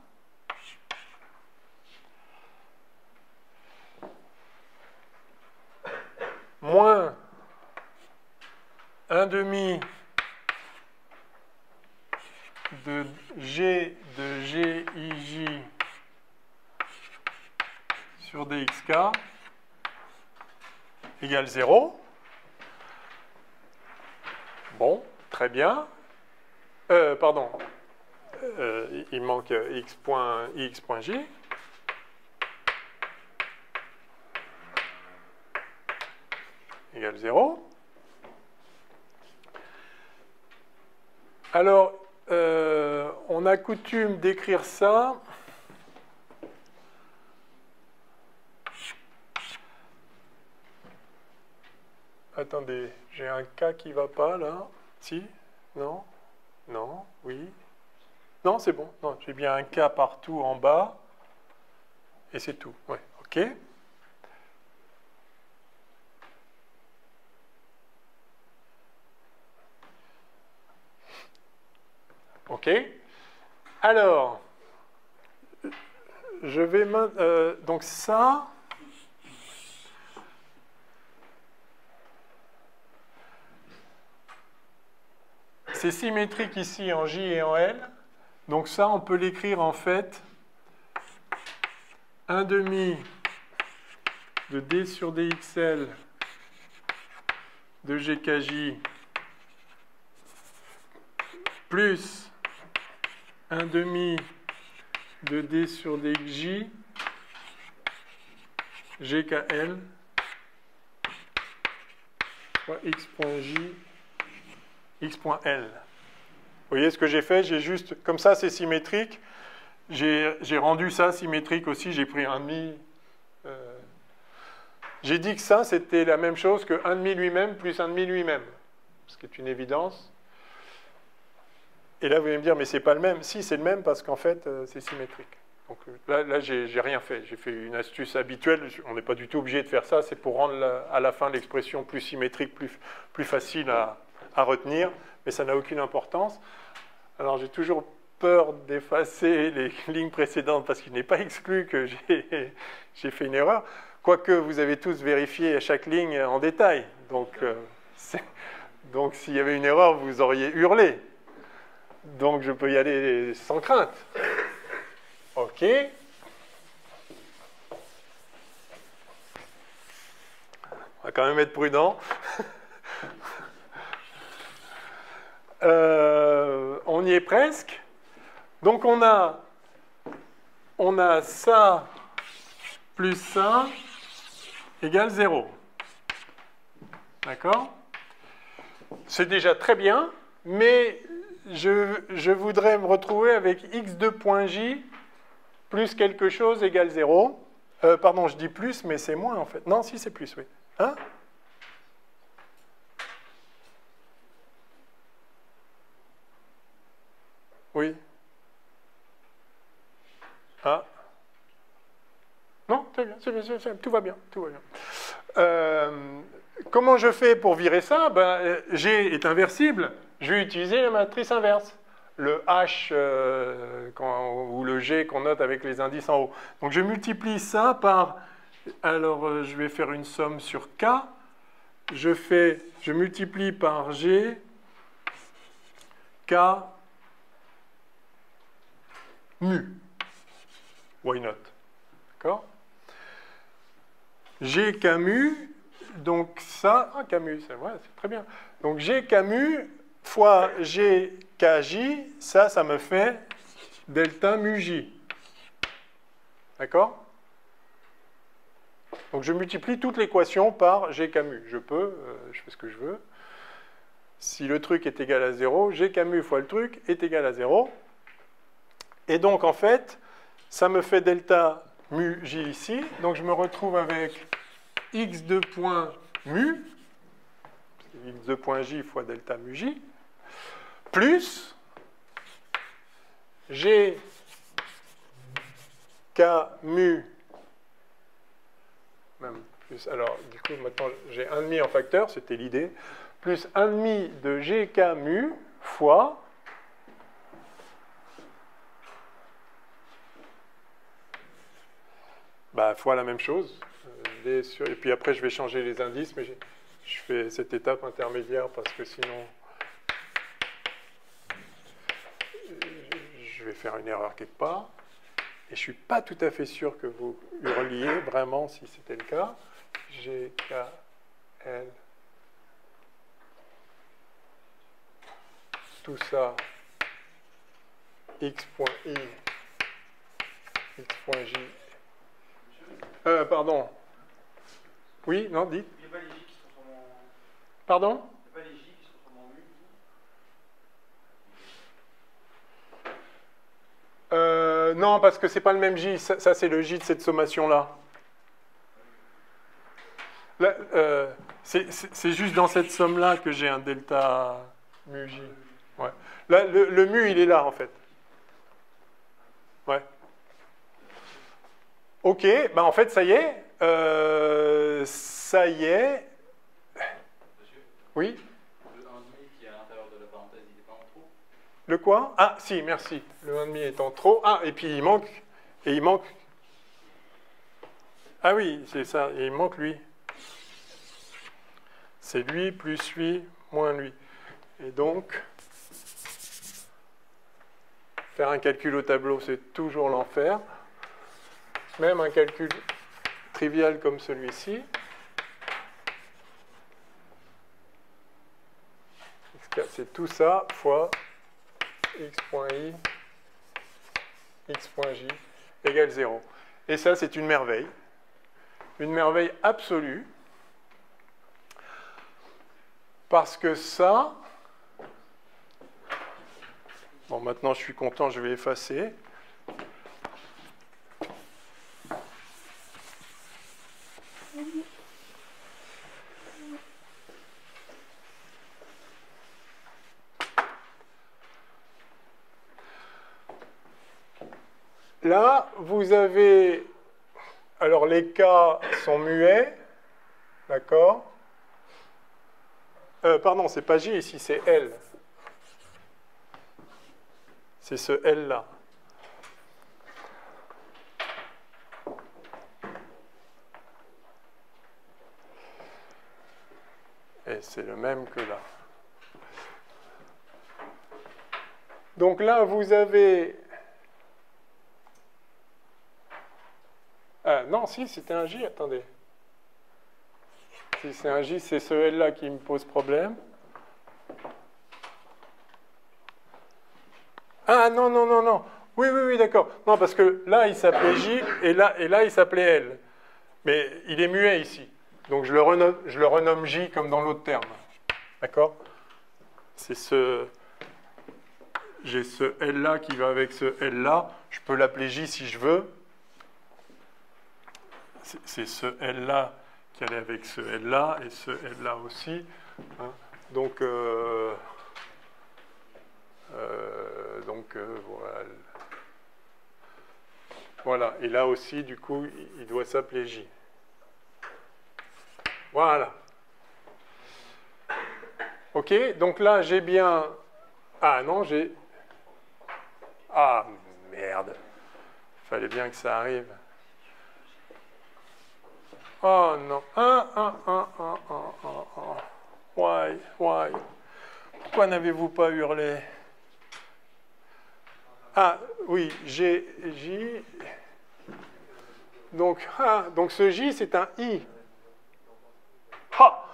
Speaker 1: moins 1/2 de G de GIJ sur dxk égale 0. Bon, très bien. Pardon, il manque x.j. Égale 0. Alors, on a coutume d'écrire ça. Attendez, j'ai un K qui ne va pas là. Si? Non? Non? Oui? Non, c'est bon. Non, j'ai bien un K partout en bas. Et c'est tout. Ouais, OK. OK. Alors, je vais... donc ça... C'est symétrique ici en J et en L. Donc ça, on peut l'écrire en fait 1/2 de D sur dxl de GKJ plus 1/2 de D sur dxj GKL fois x.j x.l. Vous voyez ce que j'ai fait? J'ai juste, comme ça c'est symétrique, j'ai rendu ça symétrique aussi, j'ai pris 1/2. J'ai dit que ça c'était la même chose que 1/2 lui-même plus 1/2 lui-même, ce qui est une évidence. Et là vous allez me dire, mais c'est pas le même. Si, c'est le même parce qu'en fait c'est symétrique. Donc là j'ai rien fait, j'ai fait une astuce habituelle, on n'est pas du tout obligé de faire ça, c'est pour rendre à la fin l'expression plus symétrique, plus facile à retenir, mais ça n'a aucune importance. Alors j'ai toujours peur d'effacer les lignes précédentes parce qu'il n'est pas exclu que j'ai fait une erreur, quoique vous avez tous vérifié à chaque ligne en détail. Donc s'il y avait une erreur, vous auriez hurlé. Donc je peux y aller sans crainte. OK. On va quand même être prudent. On y est presque. Donc on a ça plus ça égale 0. D'accord? C'est déjà très bien, mais je voudrais me retrouver avec x2.j plus quelque chose égale 0. Pardon, je dis plus, mais c'est moins en fait. Non, si, c'est plus, oui. Hein? Oui. Ah. Non, c'est bien, tout va bien, tout va bien. Comment je fais pour virer ça? Ben, G est inversible. Je vais utiliser la matrice inverse. Le H ou le G qu'on note avec les indices en haut. Donc je multiplie ça par... Alors je vais faire une somme sur K. Je multiplie par G, K, mu. Why not? D'accord? G, K, mu. Donc ça... Ah, K, mu, c'est vrai, c'est très bien. Donc G, K, mu fois GKJ, ça me fait delta mu J. D'accord? Donc je multiplie toute l'équation par GK mu. Je fais ce que je veux. Si le truc est égal à 0, GK mu fois le truc est égal à 0. Et donc en fait, ça me fait delta mu J ici. Donc je me retrouve avec x2 point mu, x2 point J fois delta mu J, plus GK mu, même plus, alors du coup maintenant j'ai 1,5 en facteur, c'était l'idée, plus 1,5 de GK mu fois fois la même chose. Et puis après, je vais changer les indices, mais je fais cette étape intermédiaire parce que sinon, je vais faire une erreur quelque part. Et je ne suis pas tout à fait sûr que vous hurliez vraiment si c'était le cas. GKL. Tout ça. X.I. X.J. Pardon. Oui, non, dites.
Speaker 4: Il n'y a pas les J qui se transforment en...
Speaker 1: Pardon?
Speaker 4: Il n'y a pas les J qui se transforment en U?
Speaker 1: Non, parce que c'est pas le même J. Ça c'est le J de cette sommation-là. C'est juste dans cette somme-là que j'ai un delta mu J. Ouais. Là, le mu, il est là, en fait. Ouais. Ok, ben en fait, ça y est. Ça y est.
Speaker 5: Monsieur,
Speaker 1: Oui?
Speaker 5: le 1,5 qui est à l'intérieur de la parenthèse, il n'est pas en trop?
Speaker 1: Le quoi? Ah, si, merci. Le 1,5 est en trop. Ah, et puis il manque. Et il manque. Ah oui, c'est ça. Et il manque lui. C'est lui plus lui moins lui. Et donc, faire un calcul au tableau, c'est toujours l'enfer. Même un calcul trivial comme celui-ci. C'est tout ça fois x.i, x.j égale 0. Et ça, c'est une merveille absolue. Parce que ça... Bon, maintenant, je suis content, je vais effacer. Là, vous avez... Alors, les cas sont muets. D'accord? Pardon, c'est pas J ici, c'est L. C'est ce L-là. Et c'est le même que là. Donc là, vous avez... Ah, non, si, c'était un J, attendez. Si c'est un J, c'est ce L-là qui me pose problème. Ah, non, non, non, non. Oui, oui, oui, d'accord. Non, parce que là, il s'appelait J, et là, il s'appelait L. Mais il est muet ici. Donc, je le renomme J comme dans l'autre terme. D'accord? C'est ce... J'ai ce L-là qui va avec ce L-là. Je peux l'appeler J si je veux. C'est ce L-là qui allait avec ce L-là, et ce L-là aussi. Hein. Donc, voilà. Voilà. Et là aussi, du coup, il doit s'appeler J. Voilà. OK, donc là, j'ai bien... Ah non, j'ai... Ah, merde. Il fallait bien que ça arrive. Oh non. Why? Pourquoi n'avez-vous pas hurlé? Ah, oui, J. Donc ce J, c'est un I. Ah!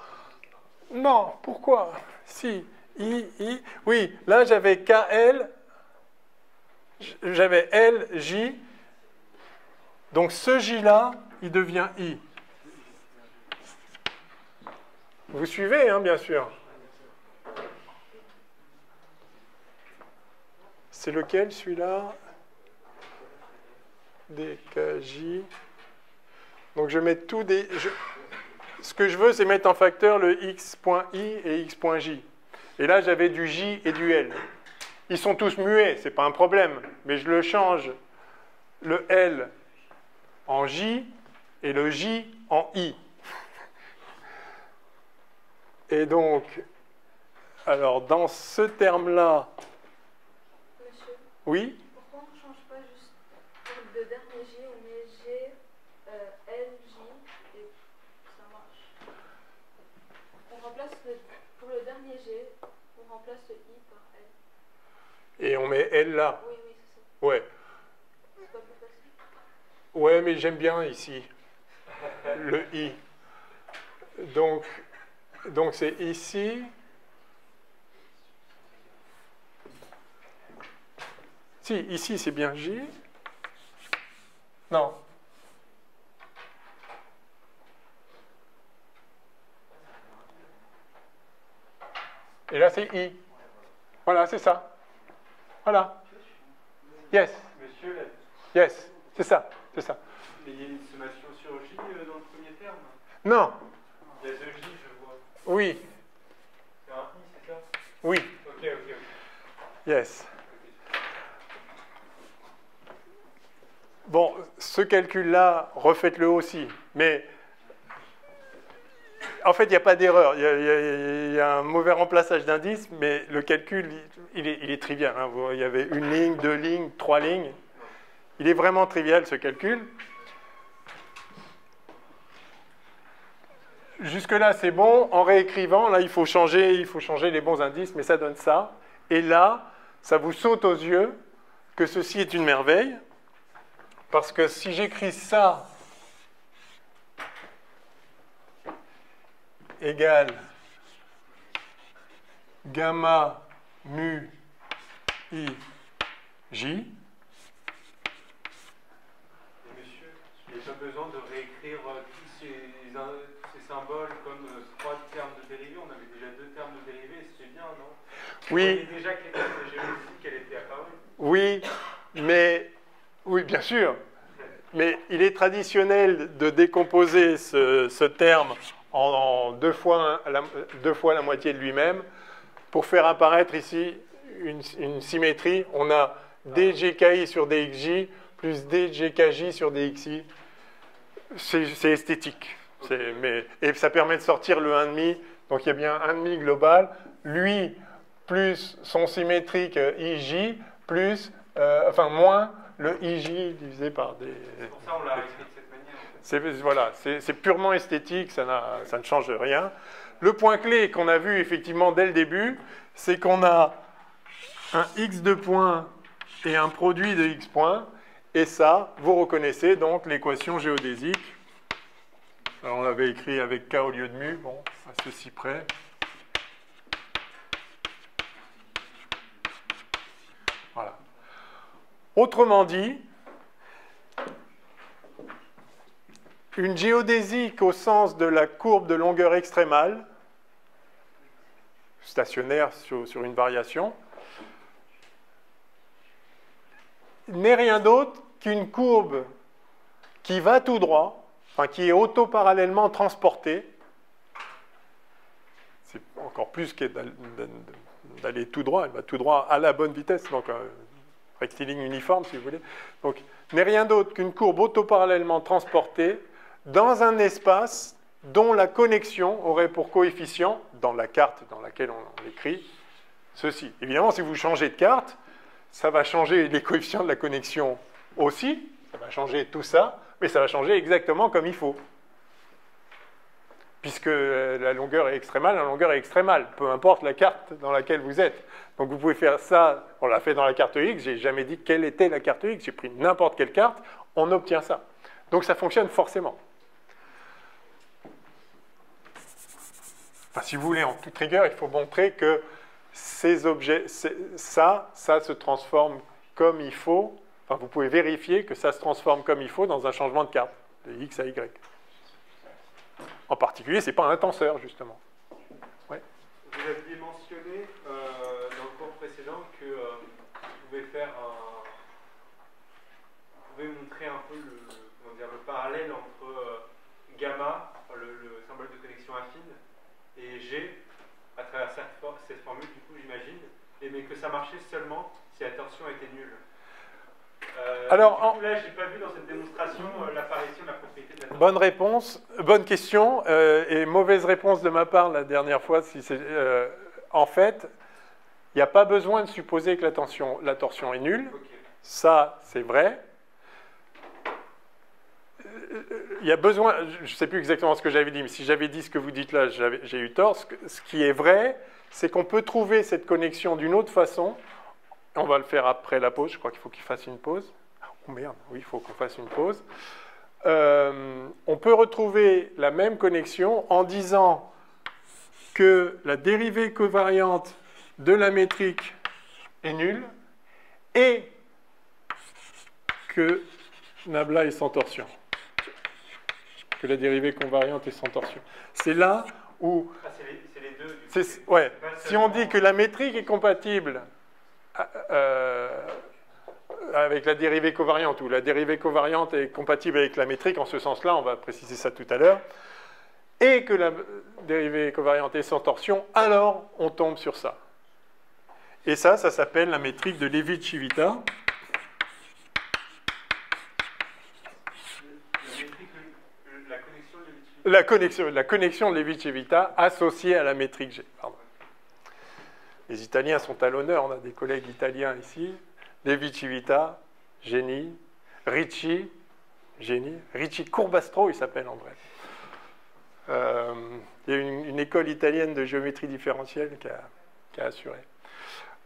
Speaker 1: Non, pourquoi? Si, I. Oui, là j'avais KL, j'avais L, J. Donc ce J-là, il devient I. Vous suivez, hein, bien sûr. C'est lequel, celui-là? DKJ. Donc je mets tout des... Ce que je veux, c'est mettre en facteur le x.i et x.j. Et là, j'avais du j et du l. Ils sont tous muets, c'est pas un problème. Mais je le change, le l en j et le j en i. Et donc, alors dans ce terme-là...
Speaker 6: Monsieur,
Speaker 1: Oui?
Speaker 6: pourquoi on ne change pas juste pour le dernier J, on met G, L, J, et ça marche. On remplace pour le dernier G, on remplace le I par L.
Speaker 1: Et on met L là.
Speaker 6: Oui, c'est ça.
Speaker 1: Ouais.
Speaker 6: C'est pas plus facile.
Speaker 1: Ouais, mais j'aime bien ici le I. Donc c'est ici. Si, ici c'est bien J. Non. Et là c'est I. Voilà, c'est ça. Voilà. Yes.
Speaker 2: Monsieur, là,
Speaker 1: Yes. C'est ça. C'est ça.
Speaker 2: il y a une sommation sur J dans le premier terme.
Speaker 1: Non.
Speaker 2: Il y a 2 J, je vois.
Speaker 1: Oui.
Speaker 2: C'est un I, c'est ça?
Speaker 1: Oui.
Speaker 2: Ok.
Speaker 1: Yes. Bon, ce calcul-là, refaites-le aussi. Mais en fait, il n'y a pas d'erreur. Il y a un mauvais remplaçage d'indices, mais le calcul, il est trivial. Hein. Il y avait 1 ligne, 2 lignes, 3 lignes. Il est vraiment trivial, ce calcul. Jusque-là, c'est bon. En réécrivant, là, il faut changer les bons indices, mais ça donne ça. Et là, ça vous saute aux yeux que ceci est une merveille. Parce que si j'écris ça égale gamma mu i j.
Speaker 2: Monsieur, il n'y a pas besoin de réécrire tous ces symboles comme 3 termes de dérivés. On avait déjà 2 termes de dérivés, c'est bien, non?
Speaker 1: Oui.
Speaker 2: On voyait déjà que les termes de géométrie, qu'elle était apparue.
Speaker 1: Oui, mais... Oui, bien sûr. Mais il est traditionnel de décomposer ce terme en 2 fois la moitié de lui-même pour faire apparaître ici une symétrie. On a dgki sur dxj plus dgkj sur dxi. C'est esthétique. Et ça permet de sortir le 1,5. Donc il y a bien 1,5 global. Lui, plus son symétrique ij, plus, moins le ij divisé par des...
Speaker 2: C'est pour ça qu'on l'a écrit de cette manière.
Speaker 1: Voilà, c'est purement esthétique, ça ne change rien. Le point clé qu'on a vu effectivement dès le début, c'est qu'on a un x de points et un produit de x points. Et ça, vous reconnaissez donc l'équation géodésique. Alors on l'avait écrit avec k au lieu de mu, bon, à ceci près. Voilà. Autrement dit, une géodésique au sens de la courbe de longueur extrémale, stationnaire sur une variation, n'est rien d'autre qu'une courbe qui va tout droit, enfin qui est autoparallèlement transportée. C'est encore plus que d'aller tout droit, elle va tout droit à la bonne vitesse, donc rectiligne uniforme si vous voulez. Donc, n'est rien d'autre qu'une courbe autoparallèlement transportée dans un espace dont la connexion aurait pour coefficient, dans la carte dans laquelle on l'écrit, ceci. Évidemment, si vous changez de carte, ça va changer les coefficients de la connexion aussi, ça va changer tout ça, mais ça va changer exactement comme il faut. Puisque la longueur est extrémale, peu importe la carte dans laquelle vous êtes. Donc vous pouvez faire ça, on l'a fait dans la carte X, j'ai jamais dit quelle était la carte X, j'ai pris n'importe quelle carte, on obtient ça. Donc ça fonctionne forcément. Enfin, si vous voulez, en toute rigueur, il faut montrer que ces objets, ça se transforme comme il faut. Enfin, vous pouvez vérifier que ça se transforme comme il faut dans un changement de carte, de x à y. En particulier, ce n'est pas un tenseur, justement. Ouais.
Speaker 2: Vous aviez mentionné dans le cours précédent que vous pouvez montrer un peu le parallèle entre gamma, le symbole de connexion affine, et G, à travers cette formule, du coup, j'imagine, mais que ça marchait seulement si la torsion était nulle.
Speaker 1: Alors,
Speaker 2: là, je n'ai pas vu dans cette démonstration l'apparition de la propriété de la torsion.
Speaker 1: Bonne réponse, bonne question, et mauvaise réponse de ma part la dernière fois. En fait, il n'y a pas besoin de supposer que la torsion est nulle.
Speaker 2: Okay.
Speaker 1: Ça, c'est vrai. Il y a besoin, je ne sais plus exactement ce que j'avais dit, mais si j'avais dit ce que vous dites là, j'ai eu tort. Ce qui est vrai, c'est qu'on peut trouver cette connexion d'une autre façon. On va le faire après la pause. Je crois qu'il faut qu'il fasse une pause. Oh merde, oui, il faut qu'on fasse une pause. On peut retrouver la même connexion en disant que la dérivée covariante de la métrique est nulle et que nabla est sans torsion. Que la dérivée covariante est sans torsion. C'est là où...
Speaker 2: Ah, c'est les deux.
Speaker 1: Ouais. Si on dit que la métrique est compatible avec la dérivée covariante, ou la dérivée covariante est compatible avec la métrique, en ce sens-là, on va préciser ça tout à l'heure, et que la dérivée covariante est sans torsion, alors on tombe sur ça. Et ça s'appelle la métrique de Levi-Civita. La connexion de Levi-Civita associée à la métrique G. Pardon. Les Italiens sont à l'honneur, on a des collègues italiens ici. Levi-Civita, génie. Ricci, génie. Ricci Courbastro, il s'appelle en vrai. Il y a une école italienne de géométrie différentielle qui a assuré.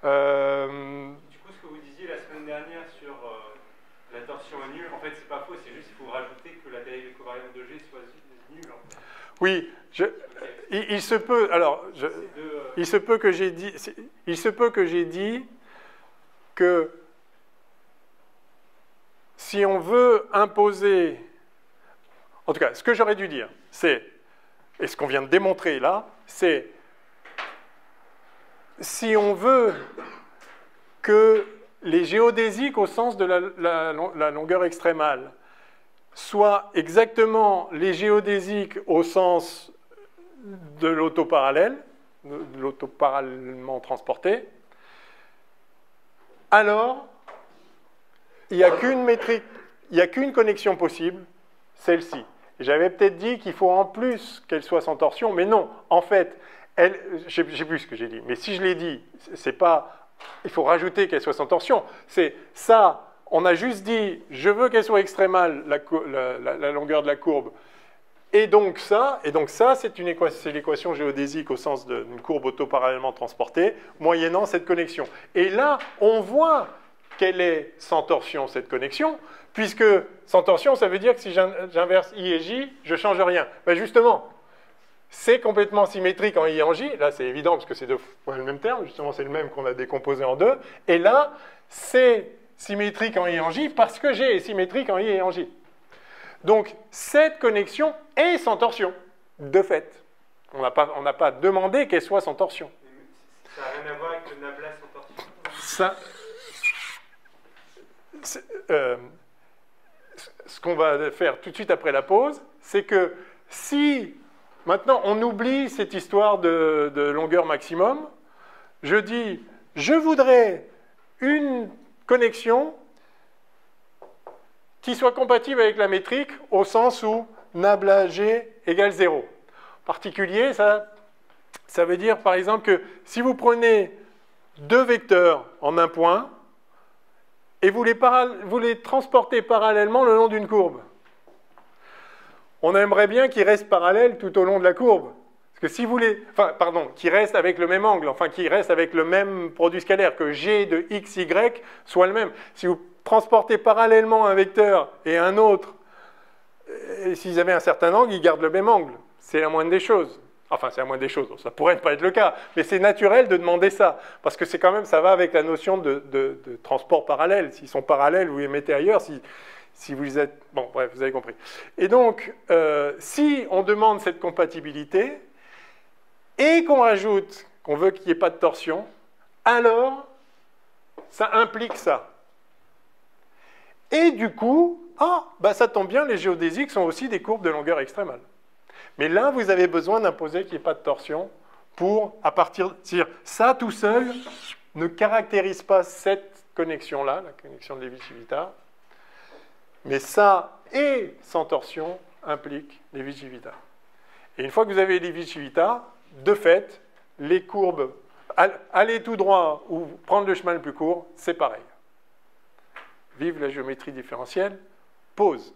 Speaker 2: Du coup, ce que vous disiez la semaine dernière sur la torsion est nulle, en fait, c'est pas faux, c'est juste qu'il faut rajouter que la dérivée covariante de G soit nulle. En fait.
Speaker 1: Oui, il se peut. Alors, il se peut que j'ai dit que si on veut imposer, en tout cas, ce que j'aurais dû dire, c'est, et ce qu'on vient de démontrer là, c'est si on veut que les géodésiques au sens de la longueur extrémale soient exactement les géodésiques au sens de l'autoparallèle, de l'autoparallèlement transporté, alors il n'y a qu'une métrique, il n'y a qu'une connexion possible, celle-ci. J'avais peut-être dit qu'il faut en plus qu'elle soit sans torsion, mais non, en fait, je ne sais plus ce que j'ai dit, mais si je l'ai dit, c'est pas, il faut rajouter qu'elle soit sans torsion, c'est ça, on a juste dit, je veux qu'elle soit extrémale, la longueur de la courbe, et donc ça c'est l'équation géodésique au sens d'une courbe autoparallèlement transportée, moyennant cette connexion. Et là, on voit qu'elle est sans torsion, cette connexion, puisque sans torsion, ça veut dire que si j'inverse I et J, je ne change rien. Ben justement, c'est complètement symétrique en I et en J. Là, c'est évident, parce que c'est deux fois le même terme. Justement, c'est le même qu'on a décomposé en deux. Et là, c'est symétrique en I et en J, parce que G est symétrique en I et en J. Donc, cette connexion est sans torsion, de fait. On n'a pas demandé qu'elle soit sans torsion.
Speaker 2: Ça n'a rien à voir avec le nabla sans torsion.
Speaker 1: Ça... ce qu'on va faire tout de suite après la pause, c'est que si maintenant on oublie cette histoire de longueur maximum, je dis je voudrais une connexion qui soit compatible avec la métrique au sens où nabla G égale 0. En particulier, ça veut dire par exemple que si vous prenez deux vecteurs en un point, et vous les transportez parallèlement le long d'une courbe. On aimerait bien qu'ils restent parallèles tout au long de la courbe. Parce que si vous les... Enfin, pardon, qu'ils restent avec le même angle, enfin, qu'ils restent avec le même produit scalaire, que G de x, y soit le même. Si vous transportez parallèlement un vecteur et un autre, et s'ils avaient un certain angle, ils gardent le même angle. C'est la moindre des choses. Enfin, c'est la moindre des choses. Ça pourrait ne pas être le cas, mais c'est naturel de demander ça, parce que c'est quand même, ça va avec la notion de transport parallèle. S'ils sont parallèles, vous les mettez ailleurs. Si vous êtes... Bon, bref, vous avez compris. Et donc, si on demande cette compatibilité, et qu'on rajoute qu'on veut qu'il n'y ait pas de torsion, alors, ça implique ça. Et du coup, ça tombe bien, les géodésiques sont aussi des courbes de longueur extrémale. Mais là, vous avez besoin d'imposer qu'il n'y ait pas de torsion pour, à partir... C'est-à-dire, ça tout seul ne caractérise pas cette connexion-là, la connexion de Levi-Civita, mais ça et sans torsion implique Levi-Civita. Et une fois que vous avez Levi-Civita, de fait, les courbes, aller tout droit ou prendre le chemin le plus court, c'est pareil. Vive la géométrie différentielle, pause.